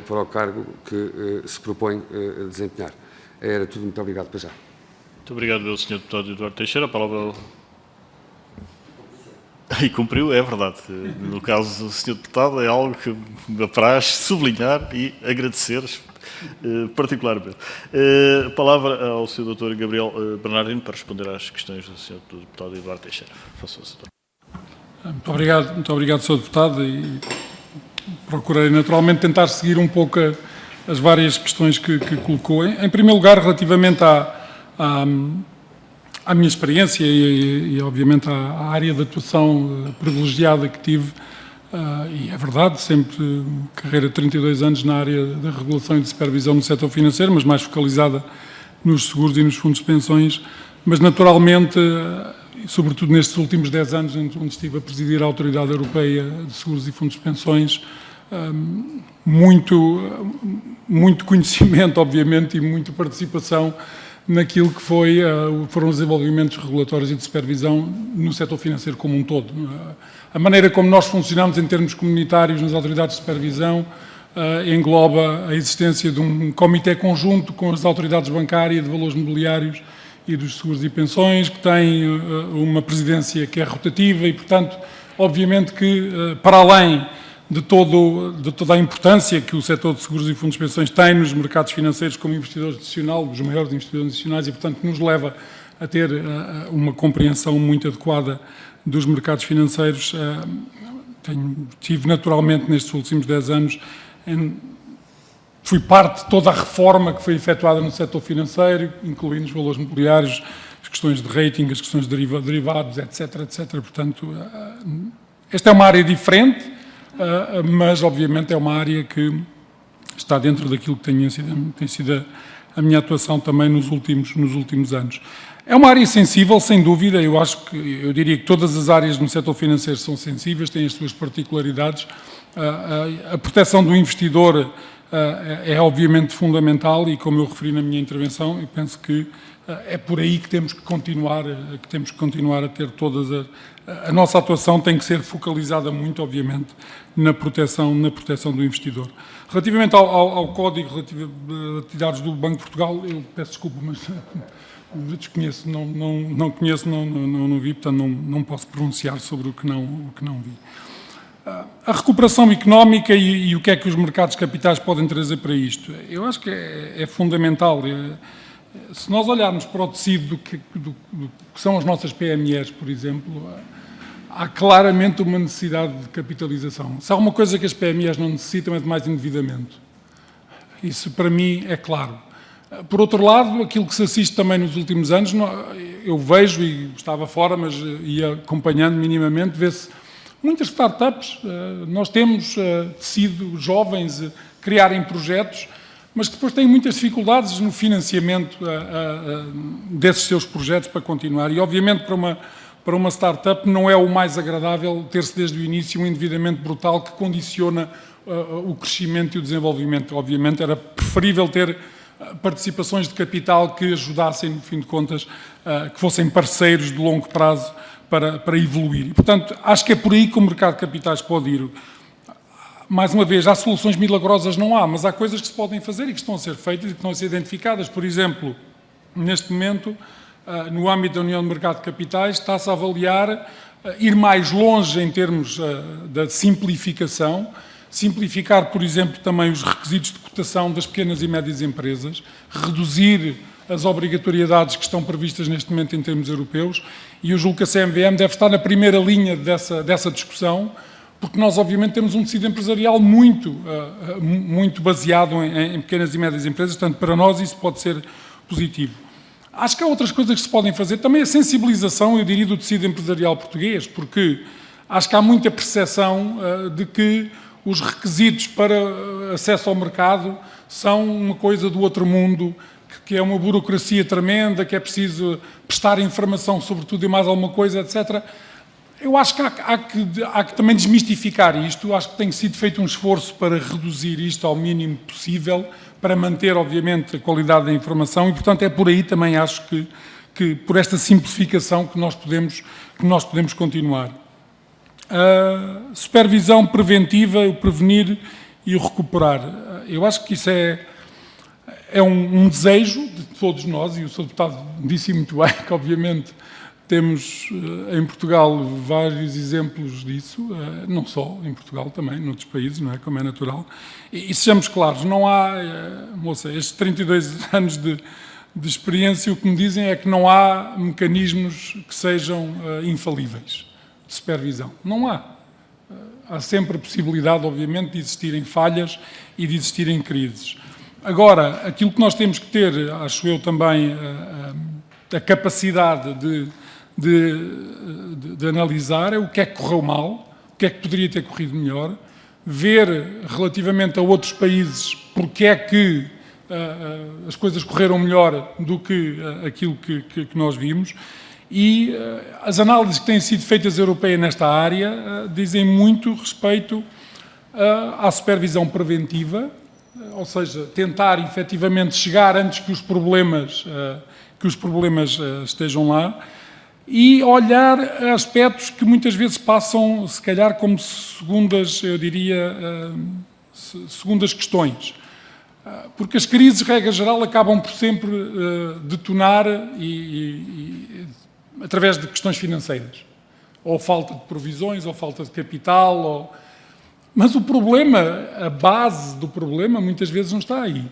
para o cargo que se propõe a desempenhar. Era tudo, muito obrigado para já. Muito obrigado, Sr. Deputado Eduardo Teixeira. A palavra... E cumpriu, é verdade. No caso do Sr. Deputado, é algo que me apraz sublinhar e agradecer particularmente. A palavra ao Sr. Dr. Gabriel Bernardino para responder às questões do Sr. Deputado Eduardo Teixeira. Faça-o, Sr. Muito obrigado, Sr. Deputado, e procurei naturalmente tentar seguir um pouco as várias questões que colocou. Em primeiro lugar, relativamente à minha experiência e obviamente à área de atuação privilegiada que tive, e é verdade, sempre carreira de 32 anos na área da regulação e de supervisão no setor financeiro, mas mais focalizada nos seguros e nos fundos de pensões, mas naturalmente, sobretudo nestes últimos 10 anos, onde estive a presidir a Autoridade Europeia de Seguros e Fundos de Pensões, muito conhecimento, obviamente, e muita participação naquilo que foram os desenvolvimentos regulatórios e de supervisão no setor financeiro como um todo. A maneira como nós funcionamos em termos comunitários nas autoridades de supervisão engloba a existência de um comitê conjunto com as autoridades bancárias, de valores mobiliários e dos seguros e pensões, que tem uma presidência que é rotativa e, portanto, obviamente que, para além de toda a importância que o setor de seguros e fundos de pensões tem nos mercados financeiros como investidor institucional, dos maiores investidores institucionais, e, portanto, nos leva a ter uma compreensão muito adequada dos mercados financeiros. Tive naturalmente nestes últimos 10 anos, fui parte de toda a reforma que foi efetuada no setor financeiro, incluindo os valores mobiliários, as questões de rating, as questões de derivados, etc, etc. Portanto, esta é uma área diferente, mas obviamente é uma área que está dentro daquilo que tem sido a minha atuação também nos últimos anos. É uma área sensível, sem dúvida. Eu diria que todas as áreas no setor financeiro são sensíveis, têm as suas particularidades. A proteção do investidor é obviamente fundamental e, como eu referi na minha intervenção, eu penso que é por aí que temos que continuar a ter todas a nossa atuação tem que ser focalizada muito, obviamente, na proteção do investidor. Relativamente ao Código relativo a atividades do Banco de Portugal, eu peço desculpa, mas desconheço, não conheço, não vi, portanto não posso pronunciar sobre o que não vi. A recuperação económica e o que é que os mercados capitais podem trazer para isto? Eu acho que é fundamental. Se nós olharmos para o tecido do que são as nossas PMEs, por exemplo, há claramente uma necessidade de capitalização. Se há uma coisa que as PMEs não necessitam é de mais endividamento. Isso, para mim, é claro. Por outro lado, aquilo que se assiste também nos últimos anos, eu vejo, e estava fora, mas ia acompanhando minimamente, vê-se muitas startups. Nós temos tecido jovens criarem projetos, mas que depois têm muitas dificuldades no financiamento desses seus projetos para continuar. E, obviamente, para uma startup não é o mais agradável ter-se desde o início um endividamento brutal que condiciona o crescimento e o desenvolvimento. Obviamente, era preferível ter participações de capital que ajudassem, no fim de contas, que fossem parceiros de longo prazo para evoluir. E, portanto, acho que é por aí que o mercado de capitais pode ir. Mais uma vez, há soluções milagrosas, não há, mas há coisas que se podem fazer e que estão a ser feitas e que estão a ser identificadas. Por exemplo, neste momento, no âmbito da União de Mercado de Capitais, está-se a avaliar ir mais longe em termos da simplificação, simplificar, por exemplo, também os requisitos de cotação das pequenas e médias empresas, reduzir as obrigatoriedades que estão previstas neste momento em termos europeus, e eu julgo que a CMVM deve estar na primeira linha dessa discussão, porque nós, obviamente, temos um tecido empresarial muito baseado em pequenas e médias empresas, portanto, para nós isso pode ser positivo. Acho que há outras coisas que se podem fazer, também a sensibilização, eu diria, do tecido empresarial português, porque acho que há muita percepção de que os requisitos para acesso ao mercado são uma coisa do outro mundo, que é uma burocracia tremenda, que é preciso prestar informação sobre tudo e mais alguma coisa, etc. Eu acho que há que também desmistificar isto. Acho que tem sido feito um esforço para reduzir isto ao mínimo possível, para manter, obviamente, a qualidade da informação e, portanto, é por aí também acho que por esta simplificação que nós podemos continuar. A supervisão preventiva, o prevenir e o recuperar. Eu acho que isso é um desejo de todos nós, e o Sr. Deputado disse muito bem que, obviamente, temos em Portugal vários exemplos disso, não só em Portugal, também noutros países, não é? Como é natural. E sejamos claros, não há, moça, estes 32 anos de experiência, o que me dizem é que não há mecanismos que sejam infalíveis de supervisão. Não há. Há sempre a possibilidade, obviamente, de existirem falhas e de existirem crises. Agora, aquilo que nós temos que ter, acho eu também, a capacidade de analisar é o que é que correu mal, o que é que poderia ter corrido melhor, ver relativamente a outros países porque é que as coisas correram melhor do que aquilo que nós vimos, e as análises que têm sido feitas europeias nesta área dizem muito respeito à supervisão preventiva, ou seja, tentar efetivamente chegar antes que os problemas estejam lá, e olhar aspectos que muitas vezes passam, se calhar, como segundas, eu diria, segundas questões. Porque as crises, regra geral, acabam por sempre detonar através de questões financeiras. Ou falta de provisões, ou falta de capital, Mas o problema, a base do problema, muitas vezes não está aí.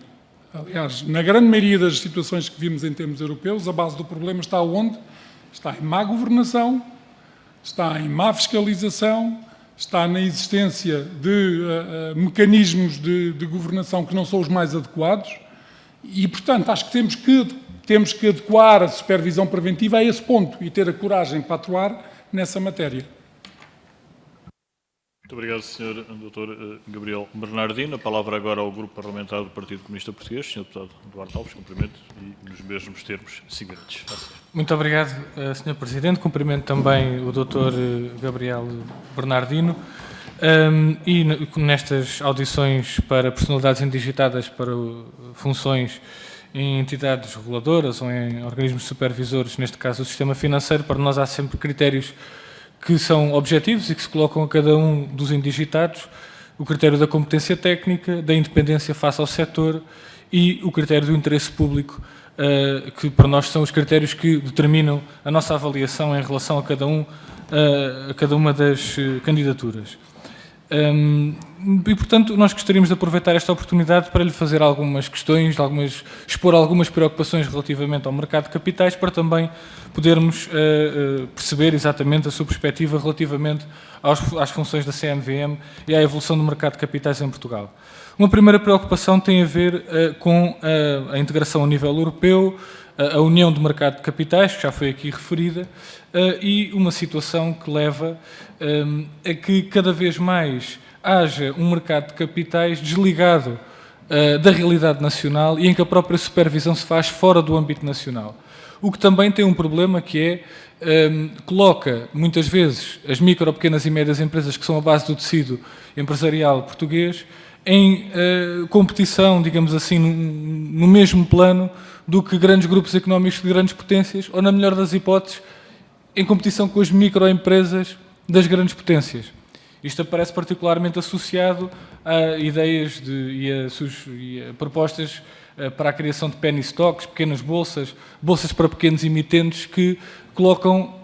Aliás, na grande maioria das situações que vimos em termos europeus, a base do problema está onde? Está em má governação, está em má fiscalização, está na existência de mecanismos de governação que não são os mais adequados E, portanto, acho que temos que adequar a supervisão preventiva a esse ponto e ter a coragem para atuar nessa matéria. Muito obrigado, Sr. Dr. Gabriel Bernardino. A palavra agora ao Grupo Parlamentar do Partido Comunista Português. Sr. Deputado Duarte Alves, cumprimento e nos mesmos termos, 5 minutos. Muito obrigado, Sr. Presidente. Cumprimento também o Dr. Gabriel Bernardino. E nestas audições para personalidades indigitadas para funções em entidades reguladoras ou em organismos supervisores, neste caso o sistema financeiro, para nós há sempre critérios que são objetivos e que se colocam a cada um dos indigitados: o critério da competência técnica, da independência face ao setor e o critério do interesse público, que para nós são os critérios que determinam a nossa avaliação em relação a cada uma das candidaturas. E, portanto, nós gostaríamos de aproveitar esta oportunidade para lhe fazer algumas questões, expor algumas preocupações relativamente ao mercado de capitais, para também podermos perceber exatamente a sua perspectiva relativamente às funções da CMVM e à evolução do mercado de capitais em Portugal. Uma primeira preocupação tem a ver com a integração a nível europeu, a união do mercado de capitais, que já foi aqui referida, e uma situação que leva a que cada vez mais haja um mercado de capitais desligado da realidade nacional e em que a própria supervisão se faz fora do âmbito nacional. O que também tem um problema que coloca, muitas vezes, as micro, pequenas e médias empresas, que são a base do tecido empresarial português, em competição, digamos assim, no mesmo plano do que grandes grupos económicos de grandes potências, ou, na melhor das hipóteses, em competição com as microempresas das grandes potências. Isto aparece particularmente associado a ideias e a propostas para a criação de penny stocks, pequenas bolsas para pequenos emitentes, que colocam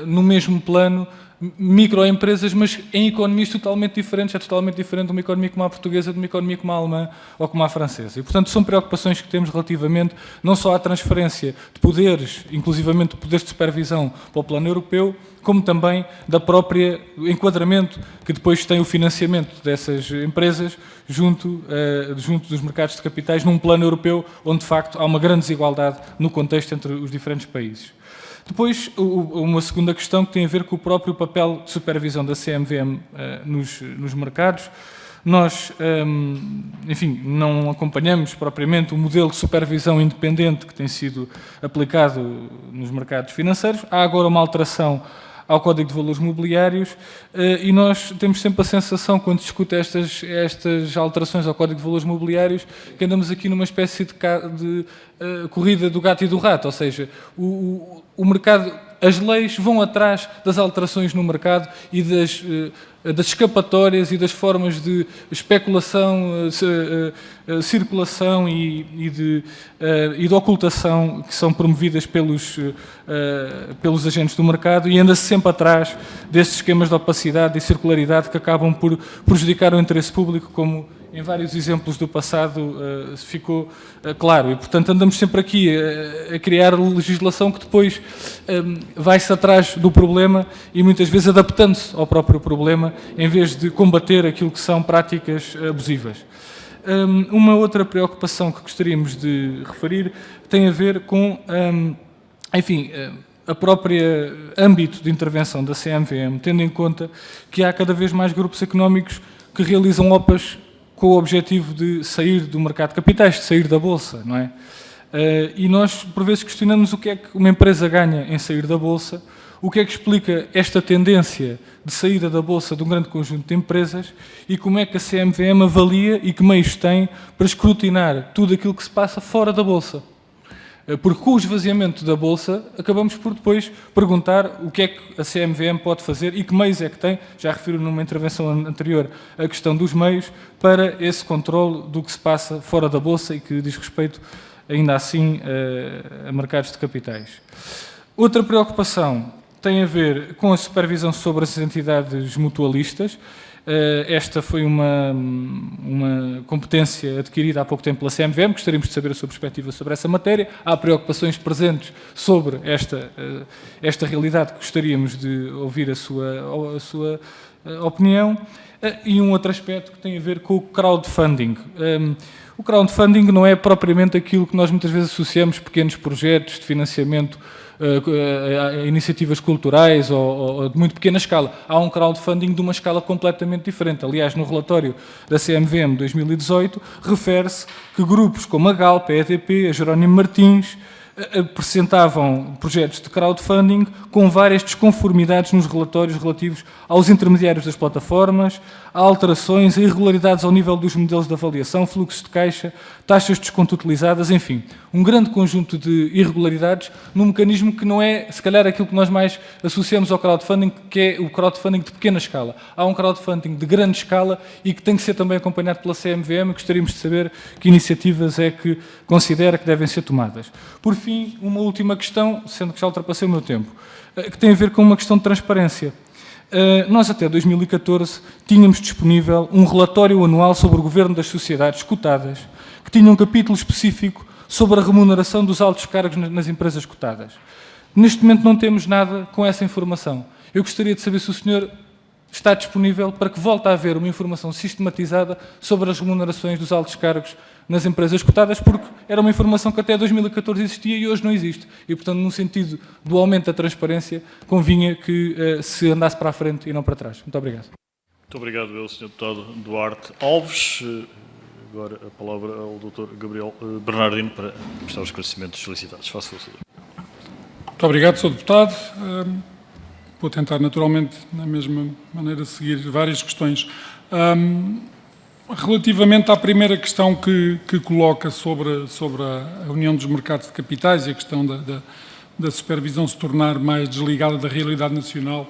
no mesmo plano microempresas, mas em economias totalmente diferentes. É totalmente diferente de uma economia como a portuguesa, de uma economia como a alemã ou como a francesa. E, portanto, são preocupações que temos relativamente não só à transferência de poderes, inclusivamente de poderes de supervisão para o plano europeu, como também da própria enquadramento que depois tem o financiamento dessas empresas junto dos mercados de capitais num plano europeu, onde, de facto, há uma grande desigualdade no contexto entre os diferentes países. Depois, uma segunda questão que tem a ver com o próprio papel de supervisão da CMVM nos mercados. Nós, enfim, não acompanhamos propriamente o modelo de supervisão independente que tem sido aplicado nos mercados financeiros. Há agora uma alteração ao Código de Valores Mobiliários e nós temos sempre a sensação, quando discute estas alterações ao Código de Valores Mobiliários, que andamos aqui numa espécie de corrida do gato e do rato, ou seja, o mercado, as leis vão atrás das alterações no mercado e das escapatórias e das formas de especulação, circulação e de ocultação que são promovidas pelos agentes do mercado, e anda-se sempre atrás desses esquemas de opacidade e circularidade que acabam por prejudicar o interesse público, como em vários exemplos do passado ficou claro. E, portanto, andamos sempre aqui a criar legislação que depois vai-se atrás do problema e muitas vezes adaptando-se ao próprio problema, em vez de combater aquilo que são práticas abusivas. Uma outra preocupação que gostaríamos de referir tem a ver com, enfim, a própria âmbito de intervenção da CMVM, tendo em conta que há cada vez mais grupos económicos que realizam OPAs com o objetivo de sair do mercado de capitais, de sair da Bolsa, não é? E nós, por vezes, questionamos o que é que uma empresa ganha em sair da Bolsa, o que é que explica esta tendência de saída da Bolsa de um grande conjunto de empresas e como é que a CMVM avalia e que meios tem para escrutinar tudo aquilo que se passa fora da Bolsa. Porque com o esvaziamento da Bolsa, acabamos por depois perguntar o que é que a CMVM pode fazer e que meios é que tem, já referi numa intervenção anterior a questão dos meios, para esse controle do que se passa fora da Bolsa e que diz respeito, ainda assim, a mercados de capitais. Outra preocupação tem a ver com a supervisão sobre as entidades mutualistas. Esta foi uma competência adquirida há pouco tempo pela CMVM, gostaríamos de saber a sua perspectiva sobre essa matéria. Há preocupações presentes sobre esta realidade que gostaríamos de ouvir a sua opinião. E um outro aspecto que tem a ver com o crowdfunding. O crowdfunding não é propriamente aquilo que nós muitas vezes associamos pequenos projetos de financiamento a iniciativas culturais ou de muito pequena escala. Há um crowdfunding de uma escala completamente diferente. Aliás, no relatório da CMVM 2018, refere-se que grupos como a Galp, a EDP, a Jerónimo Martins, apresentavam projetos de crowdfunding com várias desconformidades nos relatórios relativos aos intermediários das plataformas, a alterações, a irregularidades ao nível dos modelos de avaliação, fluxos de caixa, taxas de desconto utilizadas, enfim, um grande conjunto de irregularidades num mecanismo que não é, se calhar, aquilo que nós mais associamos ao crowdfunding, que é o crowdfunding de pequena escala. Há um crowdfunding de grande escala e que tem que ser também acompanhado pela CMVM. Gostaríamos de saber que iniciativas é que considera que devem ser tomadas. Por fim, uma última questão, sendo que já ultrapassei o meu tempo, que tem a ver com uma questão de transparência. Nós, até 2014, tínhamos disponível um relatório anual sobre o governo das sociedades cotadas, que tinha um capítulo específico sobre a remuneração dos altos cargos nas empresas cotadas. Neste momento não temos nada com essa informação. Eu gostaria de saber se o senhor está disponível para que volte a haver uma informação sistematizada sobre as remunerações dos altos cargos nas empresas cotadas, porque era uma informação que até 2014 existia e hoje não existe. E, portanto, no sentido do aumento da transparência, convinha que se andasse para a frente e não para trás. Muito obrigado. Muito obrigado, Sr. Deputado Duarte Alves. Agora a palavra ao Dr. Gabriel Bernardino para prestar os esclarecimentos solicitados. Faça o favor. Muito obrigado, Sr. Deputado. Vou tentar, naturalmente, na mesma maneira, seguir várias questões. Relativamente à primeira questão que coloca sobre a União dos Mercados de Capitais e a questão da supervisão se tornar mais desligada da realidade nacional,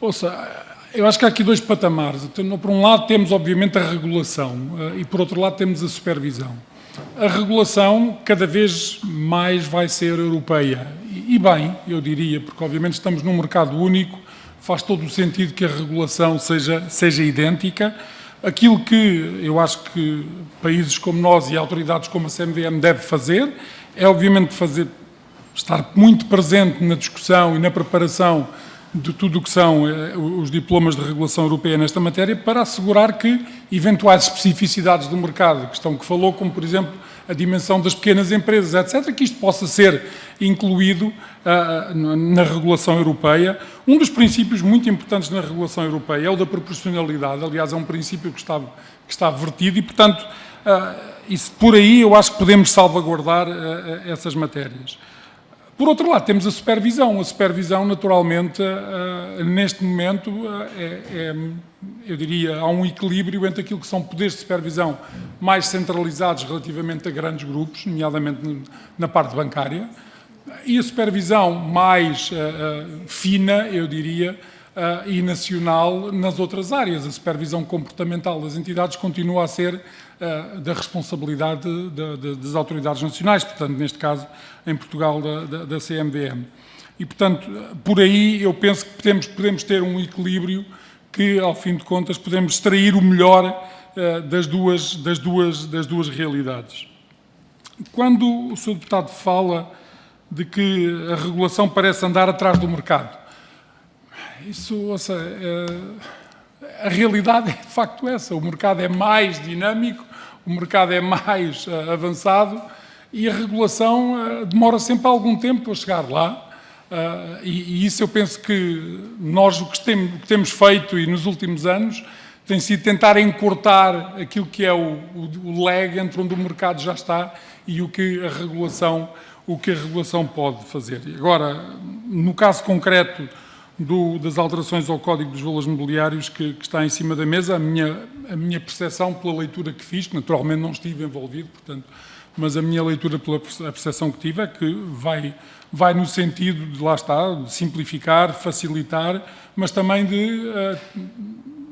ouça, eu acho que há aqui dois patamares. Por um lado temos, obviamente, a regulação e, por outro lado, temos a supervisão. A regulação cada vez mais vai ser europeia. E bem, eu diria, porque obviamente estamos num mercado único, faz todo o sentido que a regulação seja idêntica. Aquilo que eu acho que países como nós e autoridades como a CMVM devem fazer é, obviamente, estar muito presente na discussão e na preparação de tudo o que são os diplomas de regulação europeia nesta matéria, para assegurar que eventuais especificidades do mercado, questão que falou, como por exemplo a dimensão das pequenas empresas, etc., que isto possa ser incluído na regulação europeia. Um dos princípios muito importantes na regulação europeia é o da proporcionalidade. Aliás, é um princípio que está vertido e, portanto, isso, por aí eu acho que podemos salvaguardar essas matérias. Por outro lado, temos a supervisão. A supervisão, naturalmente, neste momento, eu diria, há um equilíbrio entre aquilo que são poderes de supervisão mais centralizados relativamente a grandes grupos, nomeadamente na parte bancária, e a supervisão mais fina, eu diria, e nacional nas outras áreas. A supervisão comportamental das entidades continua a ser da responsabilidade das autoridades nacionais, portanto, neste caso, em Portugal, da CMVM. E, portanto, por aí eu penso que podemos ter um equilíbrio que, ao fim de contas, podemos extrair o melhor das duas realidades. Quando o Sr. Deputado fala de que a regulação parece andar atrás do mercado, isso, ouça, a realidade é de facto essa. O mercado é mais dinâmico, o mercado é mais avançado e a regulação demora sempre algum tempo a chegar lá. E isso eu penso que nós o que temos feito e nos últimos anos tem sido tentar encurtar aquilo que é o lag entre onde o mercado já está e o que a regulação pode fazer. Agora, no caso concreto das alterações ao Código dos Valores Mobiliários que está em cima da mesa, a minha percepção pela leitura que fiz, que naturalmente não estive envolvido, portanto, mas a minha leitura pela percepção que tive é que vai no sentido de, lá está, de simplificar, facilitar, mas também de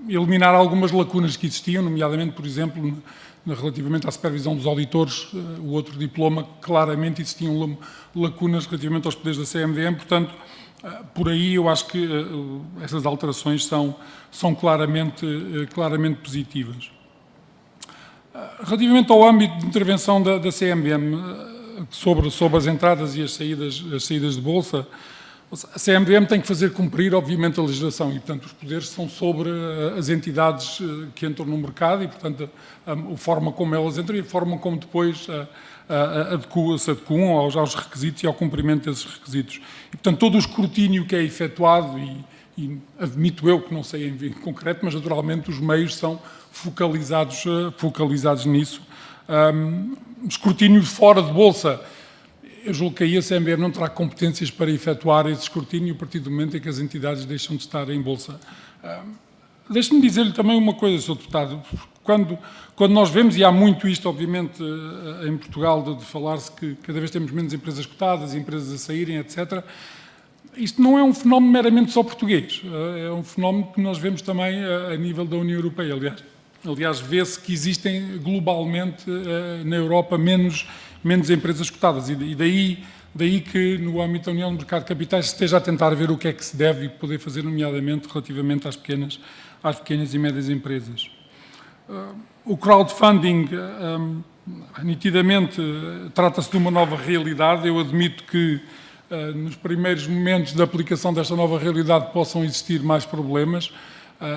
eliminar algumas lacunas que existiam, nomeadamente, por exemplo, relativamente à supervisão dos auditores, o outro diploma, claramente existiam lacunas relativamente aos poderes da CMVM, portanto, por aí eu acho que essas alterações são claramente positivas. Relativamente ao âmbito de intervenção da CMVM sobre as entradas e as saídas de bolsa, A CMVM tem que fazer cumprir, obviamente, a legislação e, portanto, os poderes são sobre as entidades que entram no mercado e, portanto, a forma como elas entram e a forma como depois se adequam aos requisitos e ao cumprimento desses requisitos. E, portanto, todo o escrutínio que é efetuado, e admito eu que não sei em concreto, mas naturalmente os meios são focalizados nisso. Escrutínio fora de bolsa. Eu julgo que aí a CMVM não terá competências para efetuar esse escrutínio a partir do momento em que as entidades deixam de estar em bolsa. Deixe-me dizer-lhe também uma coisa, Sr. Deputado. Quando nós vemos, e há muito isto, obviamente, em Portugal, de falar-se que cada vez temos menos empresas cotadas, empresas a saírem, etc., isto não é um fenómeno meramente só português. É um fenómeno que nós vemos também a nível da União Europeia. Aliás, vê-se que existem globalmente na Europa menos empresas cotadas e daí que no âmbito da União do Mercado de Capitais se esteja a tentar ver o que é que se deve e poder fazer, nomeadamente relativamente às pequenas e médias empresas. O crowdfunding, nitidamente, trata-se de uma nova realidade. Eu admito que nos primeiros momentos da aplicação desta nova realidade possam existir mais problemas.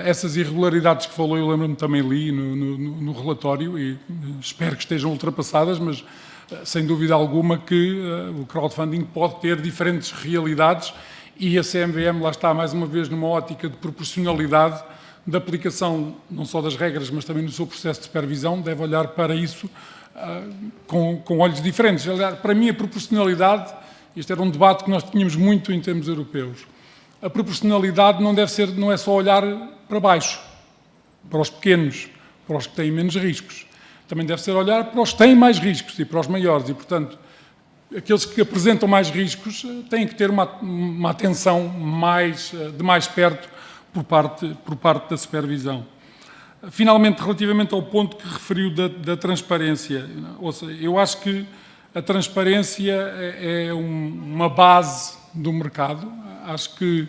Essas irregularidades que falou, eu lembro-me também li no relatório e espero que estejam ultrapassadas, mas sem dúvida alguma que o crowdfunding pode ter diferentes realidades e a CMVM lá está mais uma vez numa ótica de proporcionalidade da aplicação não só das regras, mas também no seu processo de supervisão, deve olhar para isso com olhos diferentes. Aliás, para mim a proporcionalidade, este era um debate que nós tínhamos muito em termos europeus, a proporcionalidade não é só olhar para baixo, para os pequenos, para os que têm menos riscos. Também deve ser olhar para os que têm mais riscos e para os maiores. E, portanto, aqueles que apresentam mais riscos têm que ter uma atenção de mais perto por parte da supervisão. Finalmente, relativamente ao ponto que referiu da transparência, ouça, eu acho que a transparência é uma base do mercado. Acho que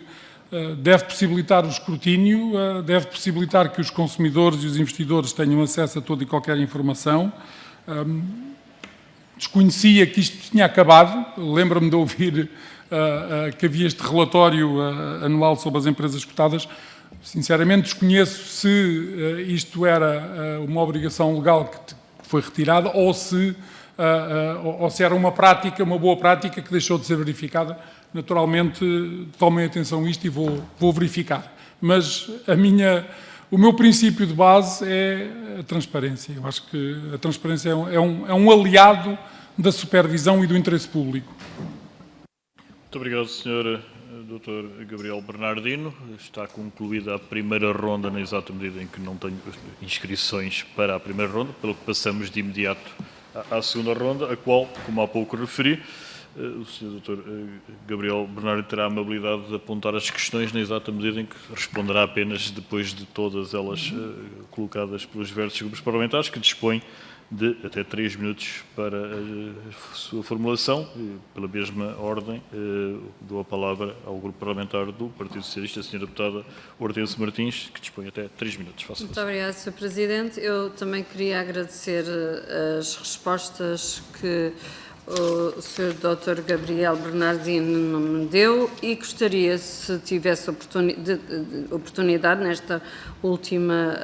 deve possibilitar o escrutínio, deve possibilitar que os consumidores e os investidores tenham acesso a toda e qualquer informação. Desconhecia que isto tinha acabado, lembro-me de ouvir que havia este relatório anual sobre as empresas cotadas. Sinceramente desconheço se isto era uma obrigação legal que foi retirada ou se era uma boa prática que deixou de ser verificada. Naturalmente, tomem atenção a isto e vou verificar. Mas o meu princípio de base é a transparência. Eu acho que a transparência é um aliado da supervisão e do interesse público. Muito obrigado, Sr. Dr. Gabriel Bernardino. Está concluída a primeira ronda, na exata medida em que não tenho inscrições para a primeira ronda, pelo que passamos de imediato à segunda ronda, a qual, como há pouco referi, o Sr. Dr. Gabriel Bernardino terá a amabilidade de apontar as questões na exata medida em que responderá apenas depois de todas elas colocadas pelos diversos grupos parlamentares, que dispõem de até 3 minutos para a sua formulação. Pela mesma ordem, dou a palavra ao grupo parlamentar do Partido Socialista, a Sra. Deputada Hortência Martins, que dispõe até 3 minutos. Muito obrigada, Sr. Presidente. Eu também queria agradecer as respostas que o Sr. Dr. Gabriel Bernardino me deu e gostaria, se tivesse oportunidade nesta última,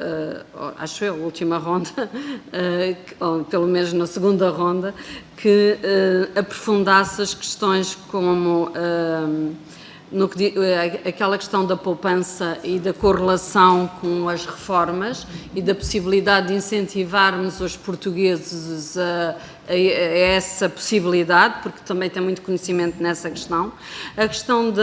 acho eu, última ronda, ou pelo menos na segunda ronda, que aprofundasse as questões como aquela questão da poupança e da correlação com as reformas e da possibilidade de incentivarmos os portugueses a essa possibilidade, porque também tem muito conhecimento nessa questão. A questão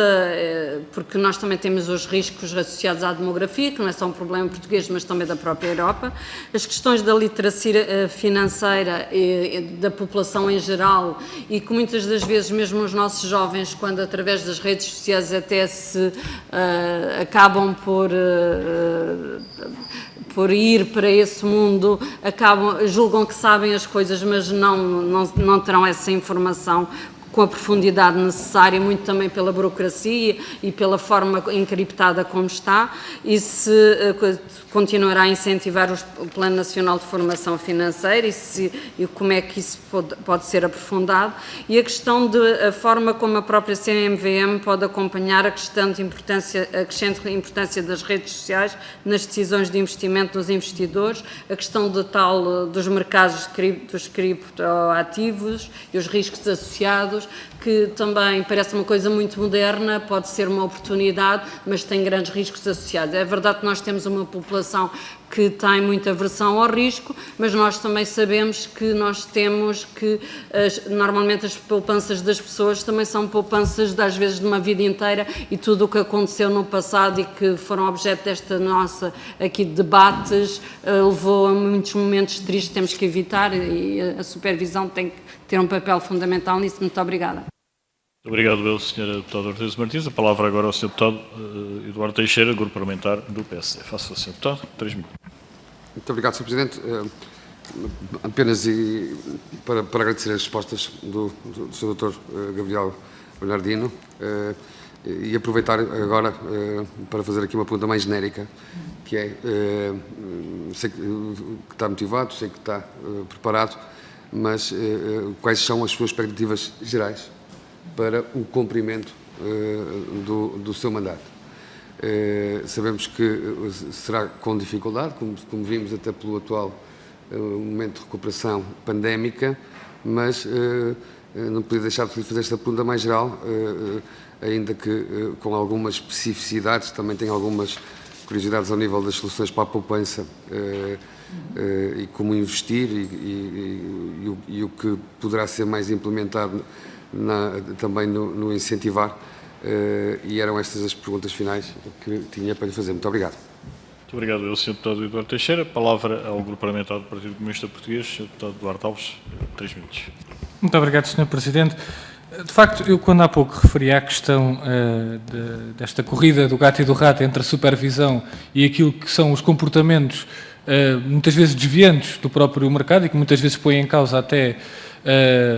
porque nós também temos os riscos associados à demografia, que não é só um problema português, mas também da própria Europa. As questões da literacia financeira e da população em geral, e que muitas das vezes mesmo os nossos jovens, quando através das redes sociais até se acabam por ir para esse mundo, julgam que sabem as coisas, mas não terão essa informação com a profundidade necessária, muito também pela burocracia e pela forma encriptada como está, e se continuará a incentivar o Plano Nacional de Formação Financeira e como é que isso pode ser aprofundado, e a questão a forma como a própria CMVM pode acompanhar a crescente importância das redes sociais nas decisões de investimento dos investidores, a questão dos mercados dos criptoativos e os riscos associados, que também parece uma coisa muito moderna, pode ser uma oportunidade, mas tem grandes riscos associados. É verdade que nós temos uma população que tem muita aversão ao risco, mas nós também sabemos que nós temos que, normalmente as poupanças das pessoas também são poupanças, às vezes, de uma vida inteira, e tudo o que aconteceu no passado e que foram objeto desta nossa aqui debates, levou a muitos momentos tristes, temos que evitar, e a supervisão tem que ter um papel fundamental nisso. Muito obrigada. Obrigado, Sra. Deputada Hortência Martins. A palavra agora ao Sr. Deputado Eduardo Teixeira, Grupo Parlamentar do PSD. Faça-o, Sr. Deputado. 3 minutos. Muito obrigado, Sr. Presidente. Apenas para agradecer as respostas do Sr. Dr. Gabriel Bernardino e aproveitar agora para fazer aqui uma pergunta mais genérica, que é, sei que está motivado, sei que está preparado, mas quais são as suas expectativas gerais para o cumprimento do seu mandato? Sabemos que será com dificuldade, como vimos até pelo atual momento de recuperação pandémica, mas não podia deixar de fazer esta pergunta mais geral, ainda que com algumas especificidades, também tenho algumas curiosidades ao nível das soluções para a poupança e como investir e o que poderá ser mais implementado também no incentivar, e eram estas as perguntas finais que tinha para lhe fazer. Muito obrigado. Muito obrigado, Sr. Deputado Eduardo Teixeira. Palavra ao Grupo Parlamentar do Partido Comunista Português, Sr. Deputado Duarte Alves, 3 minutos. Muito obrigado, Sr. Presidente. De facto, eu quando há pouco referi à questão desta corrida do gato e do rato entre a supervisão e aquilo que são os comportamentos muitas vezes desviantes do próprio mercado e que muitas vezes põem em causa até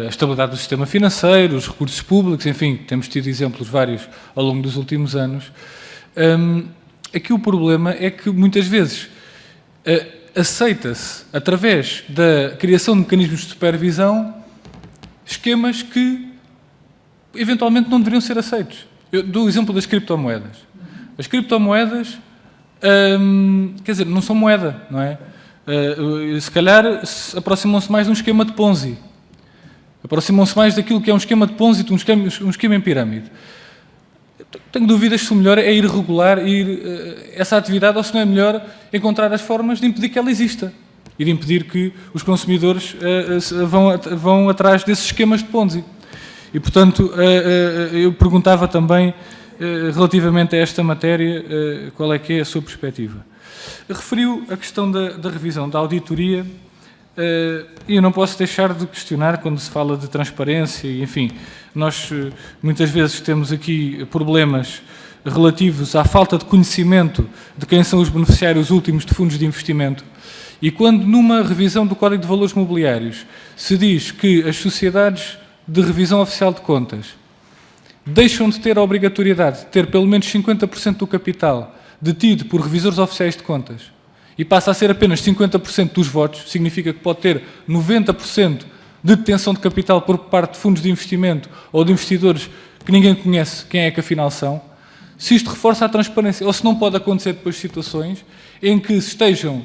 a estabilidade do sistema financeiro, os recursos públicos, enfim, temos tido exemplos vários ao longo dos últimos anos. Aqui o problema é que muitas vezes aceita-se, através da criação de mecanismos de supervisão, esquemas que eventualmente não deveriam ser aceitos. Eu dou o exemplo das criptomoedas. As criptomoedas, quer dizer, não são moeda, não é? Se calhar aproximam-se mais de um esquema de Ponzi. Aproximam-se mais daquilo que é um esquema de Ponzi, um esquema em pirâmide. Tenho dúvidas se o melhor é ir regular essa atividade ou se não é melhor encontrar as formas de impedir que ela exista e de impedir que os consumidores vão atrás desses esquemas de Ponzi. E, portanto, eu perguntava também, relativamente a esta matéria, qual é que é a sua perspectiva. Referiu a questão da revisão da auditoria, e eu não posso deixar de questionar quando se fala de transparência, e, enfim, nós muitas vezes temos aqui problemas relativos à falta de conhecimento de quem são os beneficiários últimos de fundos de investimento, e quando numa revisão do Código de Valores Mobiliários se diz que as sociedades de revisão oficial de contas deixam de ter a obrigatoriedade de ter pelo menos 50% do capital detido por revisores oficiais de contas e passa a ser apenas 50% dos votos, significa que pode ter 90% de detenção de capital por parte de fundos de investimento ou de investidores que ninguém conhece quem é que afinal são, se isto reforça a transparência, ou se não pode acontecer depois situações em que estejam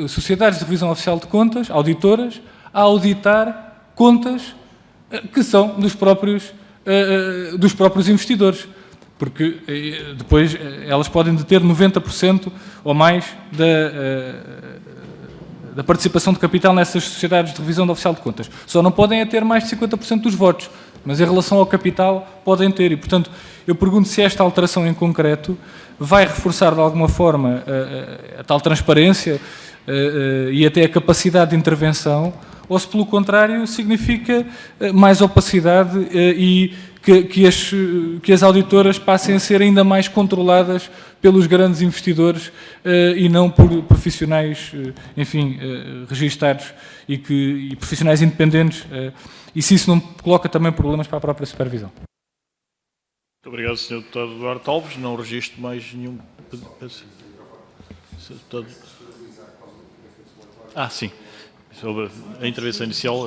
sociedades de revisão oficial de contas, auditoras, a auditar contas que são dos próprios investidores, porque depois elas podem deter 90% ou mais da participação de capital nessas sociedades de revisão oficial de contas. Só não podem ter mais de 50% dos votos, mas em relação ao capital podem ter. E, portanto, eu pergunto se esta alteração em concreto vai reforçar de alguma forma a tal transparência e até a capacidade de intervenção, ou se, pelo contrário, significa mais opacidade e que as auditoras passem a ser ainda mais controladas pelos grandes investidores e não por profissionais, enfim, registados e profissionais independentes, e se isso não coloca também problemas para a própria supervisão. Muito obrigado, Sr. Deputado Duarte Alves. Não registro mais nenhum... sim. Sobre a intervenção inicial...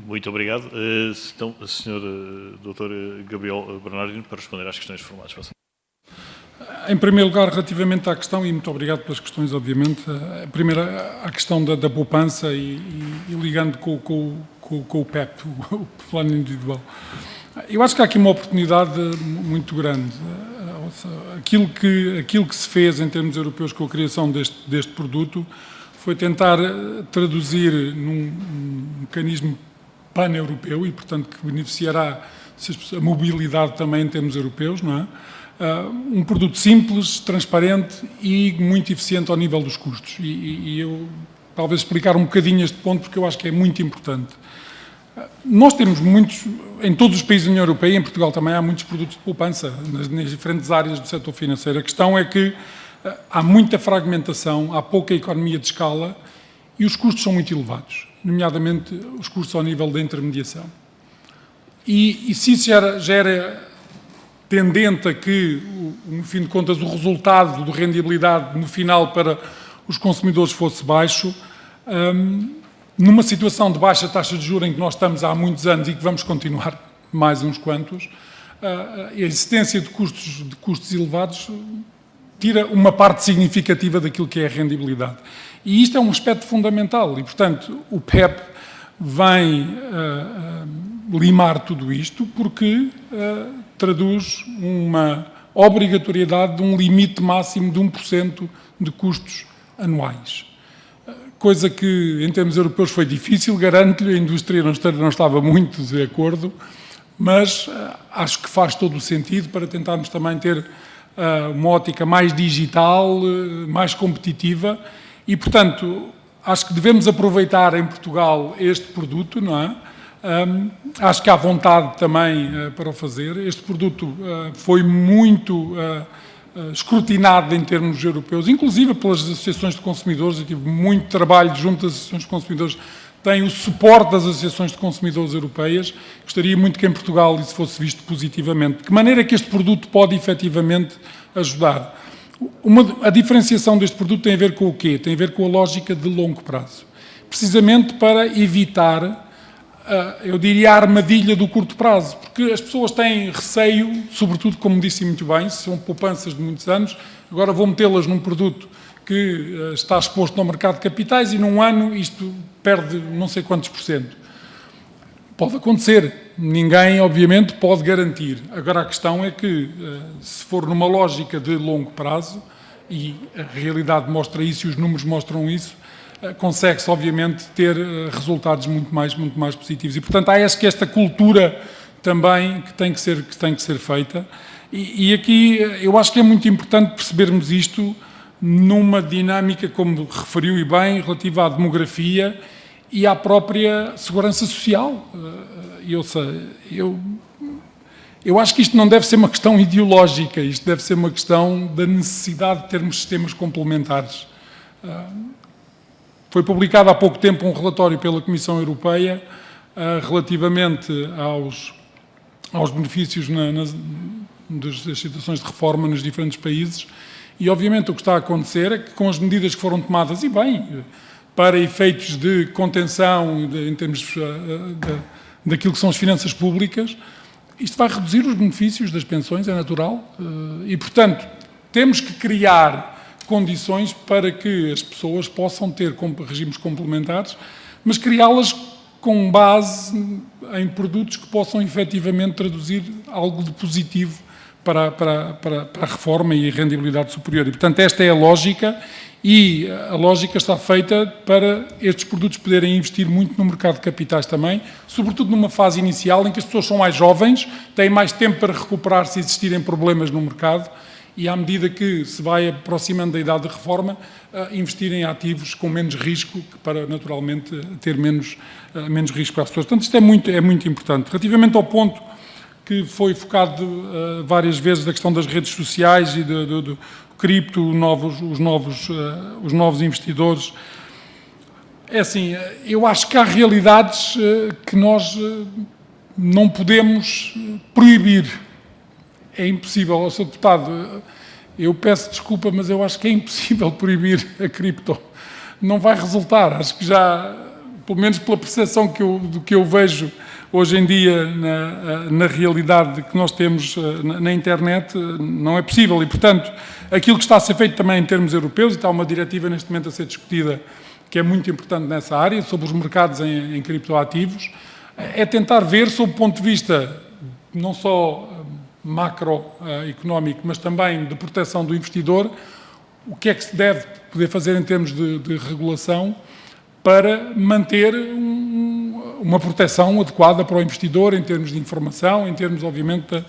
Muito obrigado. Então, o Sr. Dr. Gabriel Bernardino, para responder às questões formuladas. Em primeiro lugar, relativamente à questão, e muito obrigado pelas questões, obviamente, a primeira, a questão da poupança e ligando com o PEP, o Plano Individual. Eu acho que há aqui uma oportunidade muito grande. Aquilo que se fez em termos europeus com a criação deste produto foi tentar traduzir num mecanismo pan-europeu e, portanto, que beneficiará a mobilidade também em termos europeus, não é? Um produto simples, transparente e muito eficiente ao nível dos custos. E eu talvez explicar um bocadinho este ponto, porque eu acho que é muito importante. Nós temos muitos, em todos os países da União Europeia, e em Portugal também, há muitos produtos de poupança nas diferentes áreas do setor financeiro. A questão é que há muita fragmentação, há pouca economia de escala e os custos são muito elevados, nomeadamente os custos ao nível da intermediação. E se isso já era tendente a que, no fim de contas, o resultado de rendibilidade no final para os consumidores fosse baixo, numa situação de baixa taxa de juros em que nós estamos há muitos anos e que vamos continuar mais uns quantos, a existência de custos elevados tira uma parte significativa daquilo que é a rendibilidade. E isto é um aspecto fundamental e, portanto, o PEP vem limar tudo isto porque traduz uma obrigatoriedade de um limite máximo de 1% de custos anuais. Coisa que, em termos europeus, foi difícil, garanto-lhe, a indústria não estava muito de acordo, mas acho que faz todo o sentido para tentarmos também ter uma ótica mais digital, mais competitiva e, portanto, acho que devemos aproveitar em Portugal este produto, não é? Acho que há vontade também para o fazer. Este produto foi muito escrutinado em termos europeus, inclusive pelas associações de consumidores. Eu tive muito trabalho junto das associações de consumidores, tem o suporte das associações de consumidores europeias. Gostaria muito que em Portugal isso fosse visto positivamente. De que maneira é que este produto pode efetivamente ajudar? A diferenciação deste produto tem a ver com o quê? Tem a ver com a lógica de longo prazo. Precisamente para evitar, eu diria, a armadilha do curto prazo, porque as pessoas têm receio, sobretudo, como disse muito bem, são poupanças de muitos anos, agora vou metê-las num produto que está exposto no mercado de capitais e num ano isto perde não sei quantos %. Pode acontecer, ninguém, obviamente, pode garantir. Agora, a questão é que, se for numa lógica de longo prazo, e a realidade mostra isso e os números mostram isso, consegue-se, obviamente, ter resultados muito mais positivos. E, portanto, há esta cultura também que tem que ser feita. E aqui eu acho que é muito importante percebermos isto numa dinâmica, como referiu e bem, relativa à demografia e à própria segurança social. Eu acho que isto não deve ser uma questão ideológica, isto deve ser uma questão da necessidade de termos sistemas complementares. Foi publicado há pouco tempo um relatório pela Comissão Europeia relativamente aos benefícios das situações de reforma nos diferentes países e, obviamente, o que está a acontecer é que com as medidas que foram tomadas, e bem, para efeitos de contenção em termos daquilo que são as finanças públicas, isto vai reduzir os benefícios das pensões, é natural, e, portanto, temos que criar condições para que as pessoas possam ter regimes complementares, mas criá-las com base em produtos que possam efetivamente traduzir algo de positivo para a reforma e a rendibilidade superior. E, portanto, esta é a lógica e a lógica está feita para estes produtos poderem investir muito no mercado de capitais também, sobretudo numa fase inicial em que as pessoas são mais jovens, têm mais tempo para recuperar se existirem problemas no mercado e, à medida que se vai aproximando da idade de reforma, investir em ativos com menos risco, para naturalmente ter menos risco para as pessoas. Portanto, isto é muito importante. Relativamente ao ponto que foi focado várias vezes da questão das redes sociais e do cripto, os novos investidores, é assim, eu acho que há realidades que nós não podemos proibir. É impossível, Sr. Deputado, eu peço desculpa, mas eu acho que é impossível proibir a cripto. Não vai resultar, acho que já, pelo menos pela percepção do que eu vejo hoje em dia na realidade que nós temos na internet, não é possível. E, portanto, aquilo que está a ser feito também em termos europeus, e está uma diretiva neste momento a ser discutida, que é muito importante nessa área, sobre os mercados em criptoativos, é tentar ver, sob o ponto de vista não só macroeconómico, mas também de proteção do investidor, o que é que se deve poder fazer em termos de regulação para manter uma proteção adequada para o investidor, em termos de informação, em termos, obviamente,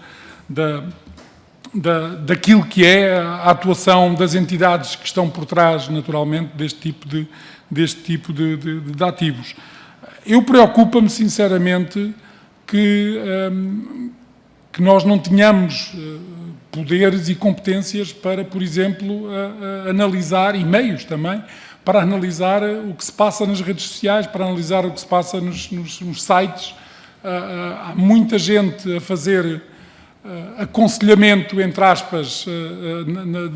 daquilo que é a atuação das entidades que estão por trás, naturalmente, deste tipo de ativos. Eu preocupa-me, sinceramente, que nós não tenhamos poderes e competências para, por exemplo, analisar, e meios também, para analisar o que se passa nas redes sociais, para analisar o que se passa nos sites. Há muita gente a fazer aconselhamento, entre aspas,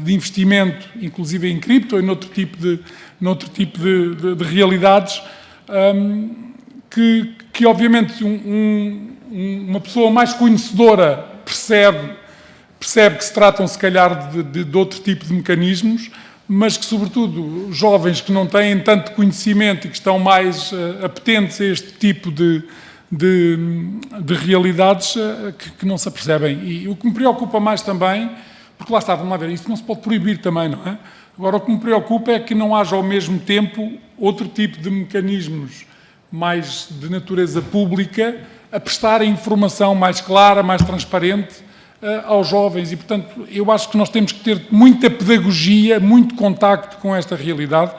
de investimento, inclusive em cripto e noutro tipo de realidades, que obviamente uma pessoa mais conhecedora percebe que se tratam, se calhar, de outro tipo de mecanismos, mas que, sobretudo, jovens que não têm tanto conhecimento e que estão mais apetentes a este tipo de realidades que não se apercebem. E o que me preocupa mais também, porque lá está, vamos lá ver, isto não se pode proibir também, não é? Agora, o que me preocupa é que não haja ao mesmo tempo outro tipo de mecanismos mais de natureza pública a prestar informação mais clara, mais transparente aos jovens. E, portanto, eu acho que nós temos que ter muita pedagogia, muito contacto com esta realidade,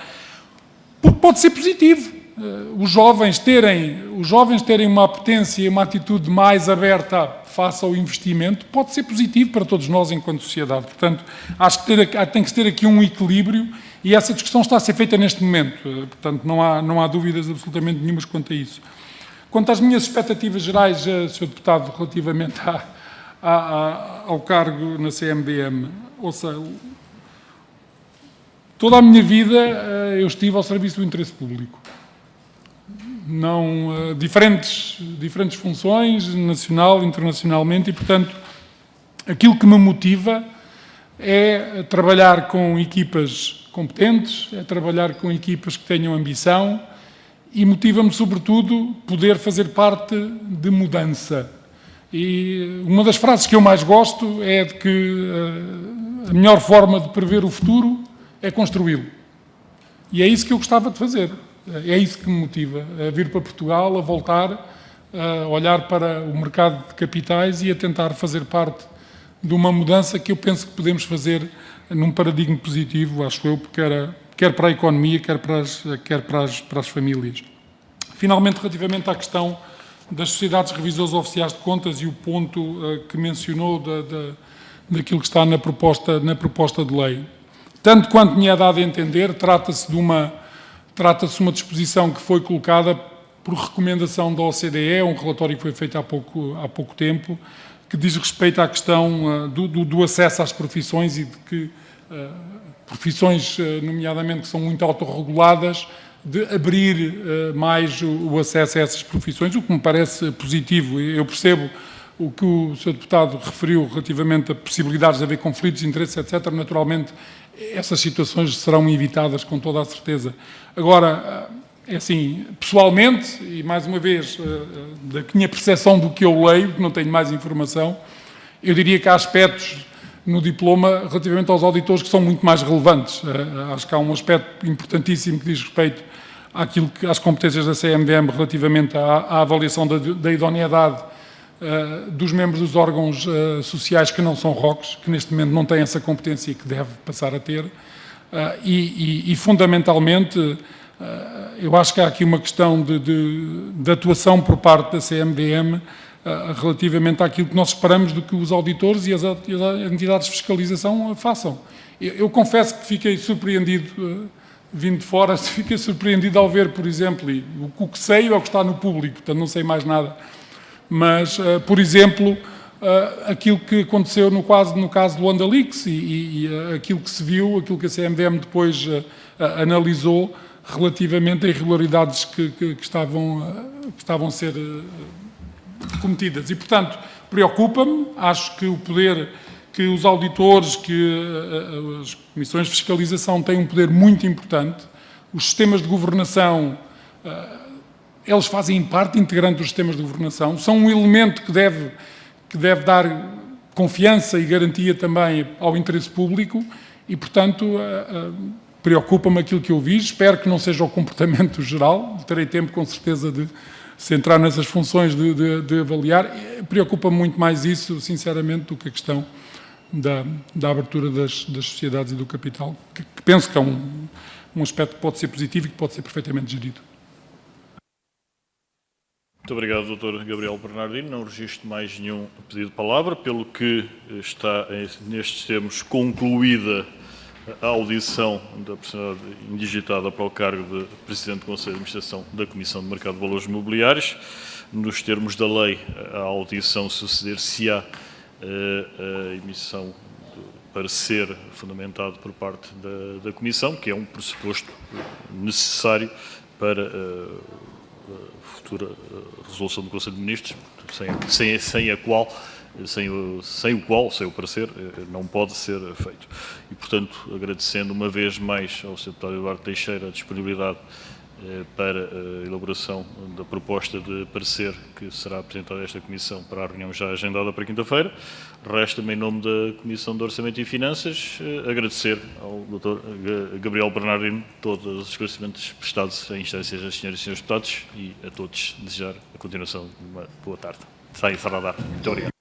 porque pode ser positivo. Os jovens terem uma apetência e uma atitude mais aberta face ao investimento pode ser positivo para todos nós enquanto sociedade. Portanto, acho que tem que se ter aqui um equilíbrio e essa discussão está a ser feita neste momento. Portanto, não há dúvidas absolutamente nenhumas quanto a isso. Quanto às minhas expectativas gerais, Sr. Deputado, relativamente ao cargo na CMVM, ouça, toda a minha vida eu estive ao serviço do interesse público. Diferentes funções, nacional, internacionalmente, e, portanto, aquilo que me motiva é trabalhar com equipas competentes, é trabalhar com equipas que tenham ambição e motiva-me, sobretudo, poder fazer parte de mudança. E uma das frases que eu mais gosto é de que a melhor forma de prever o futuro é construí-lo. E é isso que eu gostava de fazer. É isso que me motiva, a vir para Portugal, a voltar, a olhar para o mercado de capitais e a tentar fazer parte de uma mudança que eu penso que podemos fazer num paradigma positivo, acho eu, quer para a economia, quer para as famílias. Finalmente, relativamente à questão das sociedades revisoras oficiais de contas e o ponto que mencionou daquilo que está na proposta de lei. Tanto quanto me é dado a entender, trata-se de uma disposição que foi colocada por recomendação da OCDE, um relatório que foi feito há pouco tempo, que diz respeito à questão do acesso às profissões e de que profissões, nomeadamente, que são muito autorreguladas, de abrir mais o acesso a essas profissões, o que me parece positivo. Eu percebo o que o Sr. Deputado referiu relativamente a possibilidades de haver conflitos de interesses, etc. Naturalmente, essas situações serão evitadas com toda a certeza. Agora, é assim, pessoalmente, e mais uma vez, da minha percepção do que eu leio, que não tenho mais informação, eu diria que há aspectos no diploma relativamente aos auditores que são muito mais relevantes. Acho que há um aspecto importantíssimo que diz respeito às competências da CMVM relativamente à avaliação da idoneidade dos membros dos órgãos sociais que não são ROCs, que neste momento não têm essa competência e que deve passar a ter. E fundamentalmente, eu acho que há aqui uma questão de atuação por parte da CMVM relativamente àquilo que nós esperamos do que os auditores e as entidades de fiscalização façam. Eu confesso que fiquei surpreendido, vindo de fora, fiquei surpreendido ao ver, por exemplo, e o que sei é o que está no público, portanto não sei mais nada, mas, por exemplo, aquilo que aconteceu no caso do Luanda Leaks e aquilo que se viu, aquilo que a CMVM depois analisou relativamente a irregularidades que estavam a ser cometidas. E, portanto, preocupa-me, acho que o poder que os auditores, que as comissões de fiscalização têm um poder muito importante, os sistemas de governação, eles fazem parte integrante dos sistemas de governação, são um elemento que deve dar confiança e garantia também ao interesse público e, portanto, preocupa-me aquilo que eu vi, espero que não seja o comportamento geral, terei tempo com certeza de se entrar nessas funções de avaliar, preocupa-me muito mais isso, sinceramente, do que a questão da abertura das sociedades e do capital, que penso que é um aspecto que pode ser positivo e que pode ser perfeitamente gerido. Muito obrigado, Dr. Gabriel Bernardino. Não registro mais nenhum pedido de palavra, pelo que está, nestes termos, concluída a audição da personalidade indigitada para o cargo de Presidente do Conselho de Administração da Comissão de Mercado de Valores Mobiliários. Nos termos da lei, a audição suceder-se-á a emissão de parecer fundamentado por parte da Comissão, que é um pressuposto necessário para a futura resolução do Conselho de Ministros, sem o parecer não pode ser feito. E, portanto, agradecendo uma vez mais ao Sr. Deputado Eduardo Teixeira a disponibilidade para a elaboração da proposta de parecer que será apresentada a esta Comissão para a reunião já agendada para quinta-feira. Resta-me, em nome da Comissão de Orçamento e Finanças, agradecer ao Dr. Gabriel Bernardino todos os esclarecimentos prestados em instâncias das senhoras e senhores deputados e a todos desejar a continuação de uma boa tarde. Está encerrada. Muito obrigado.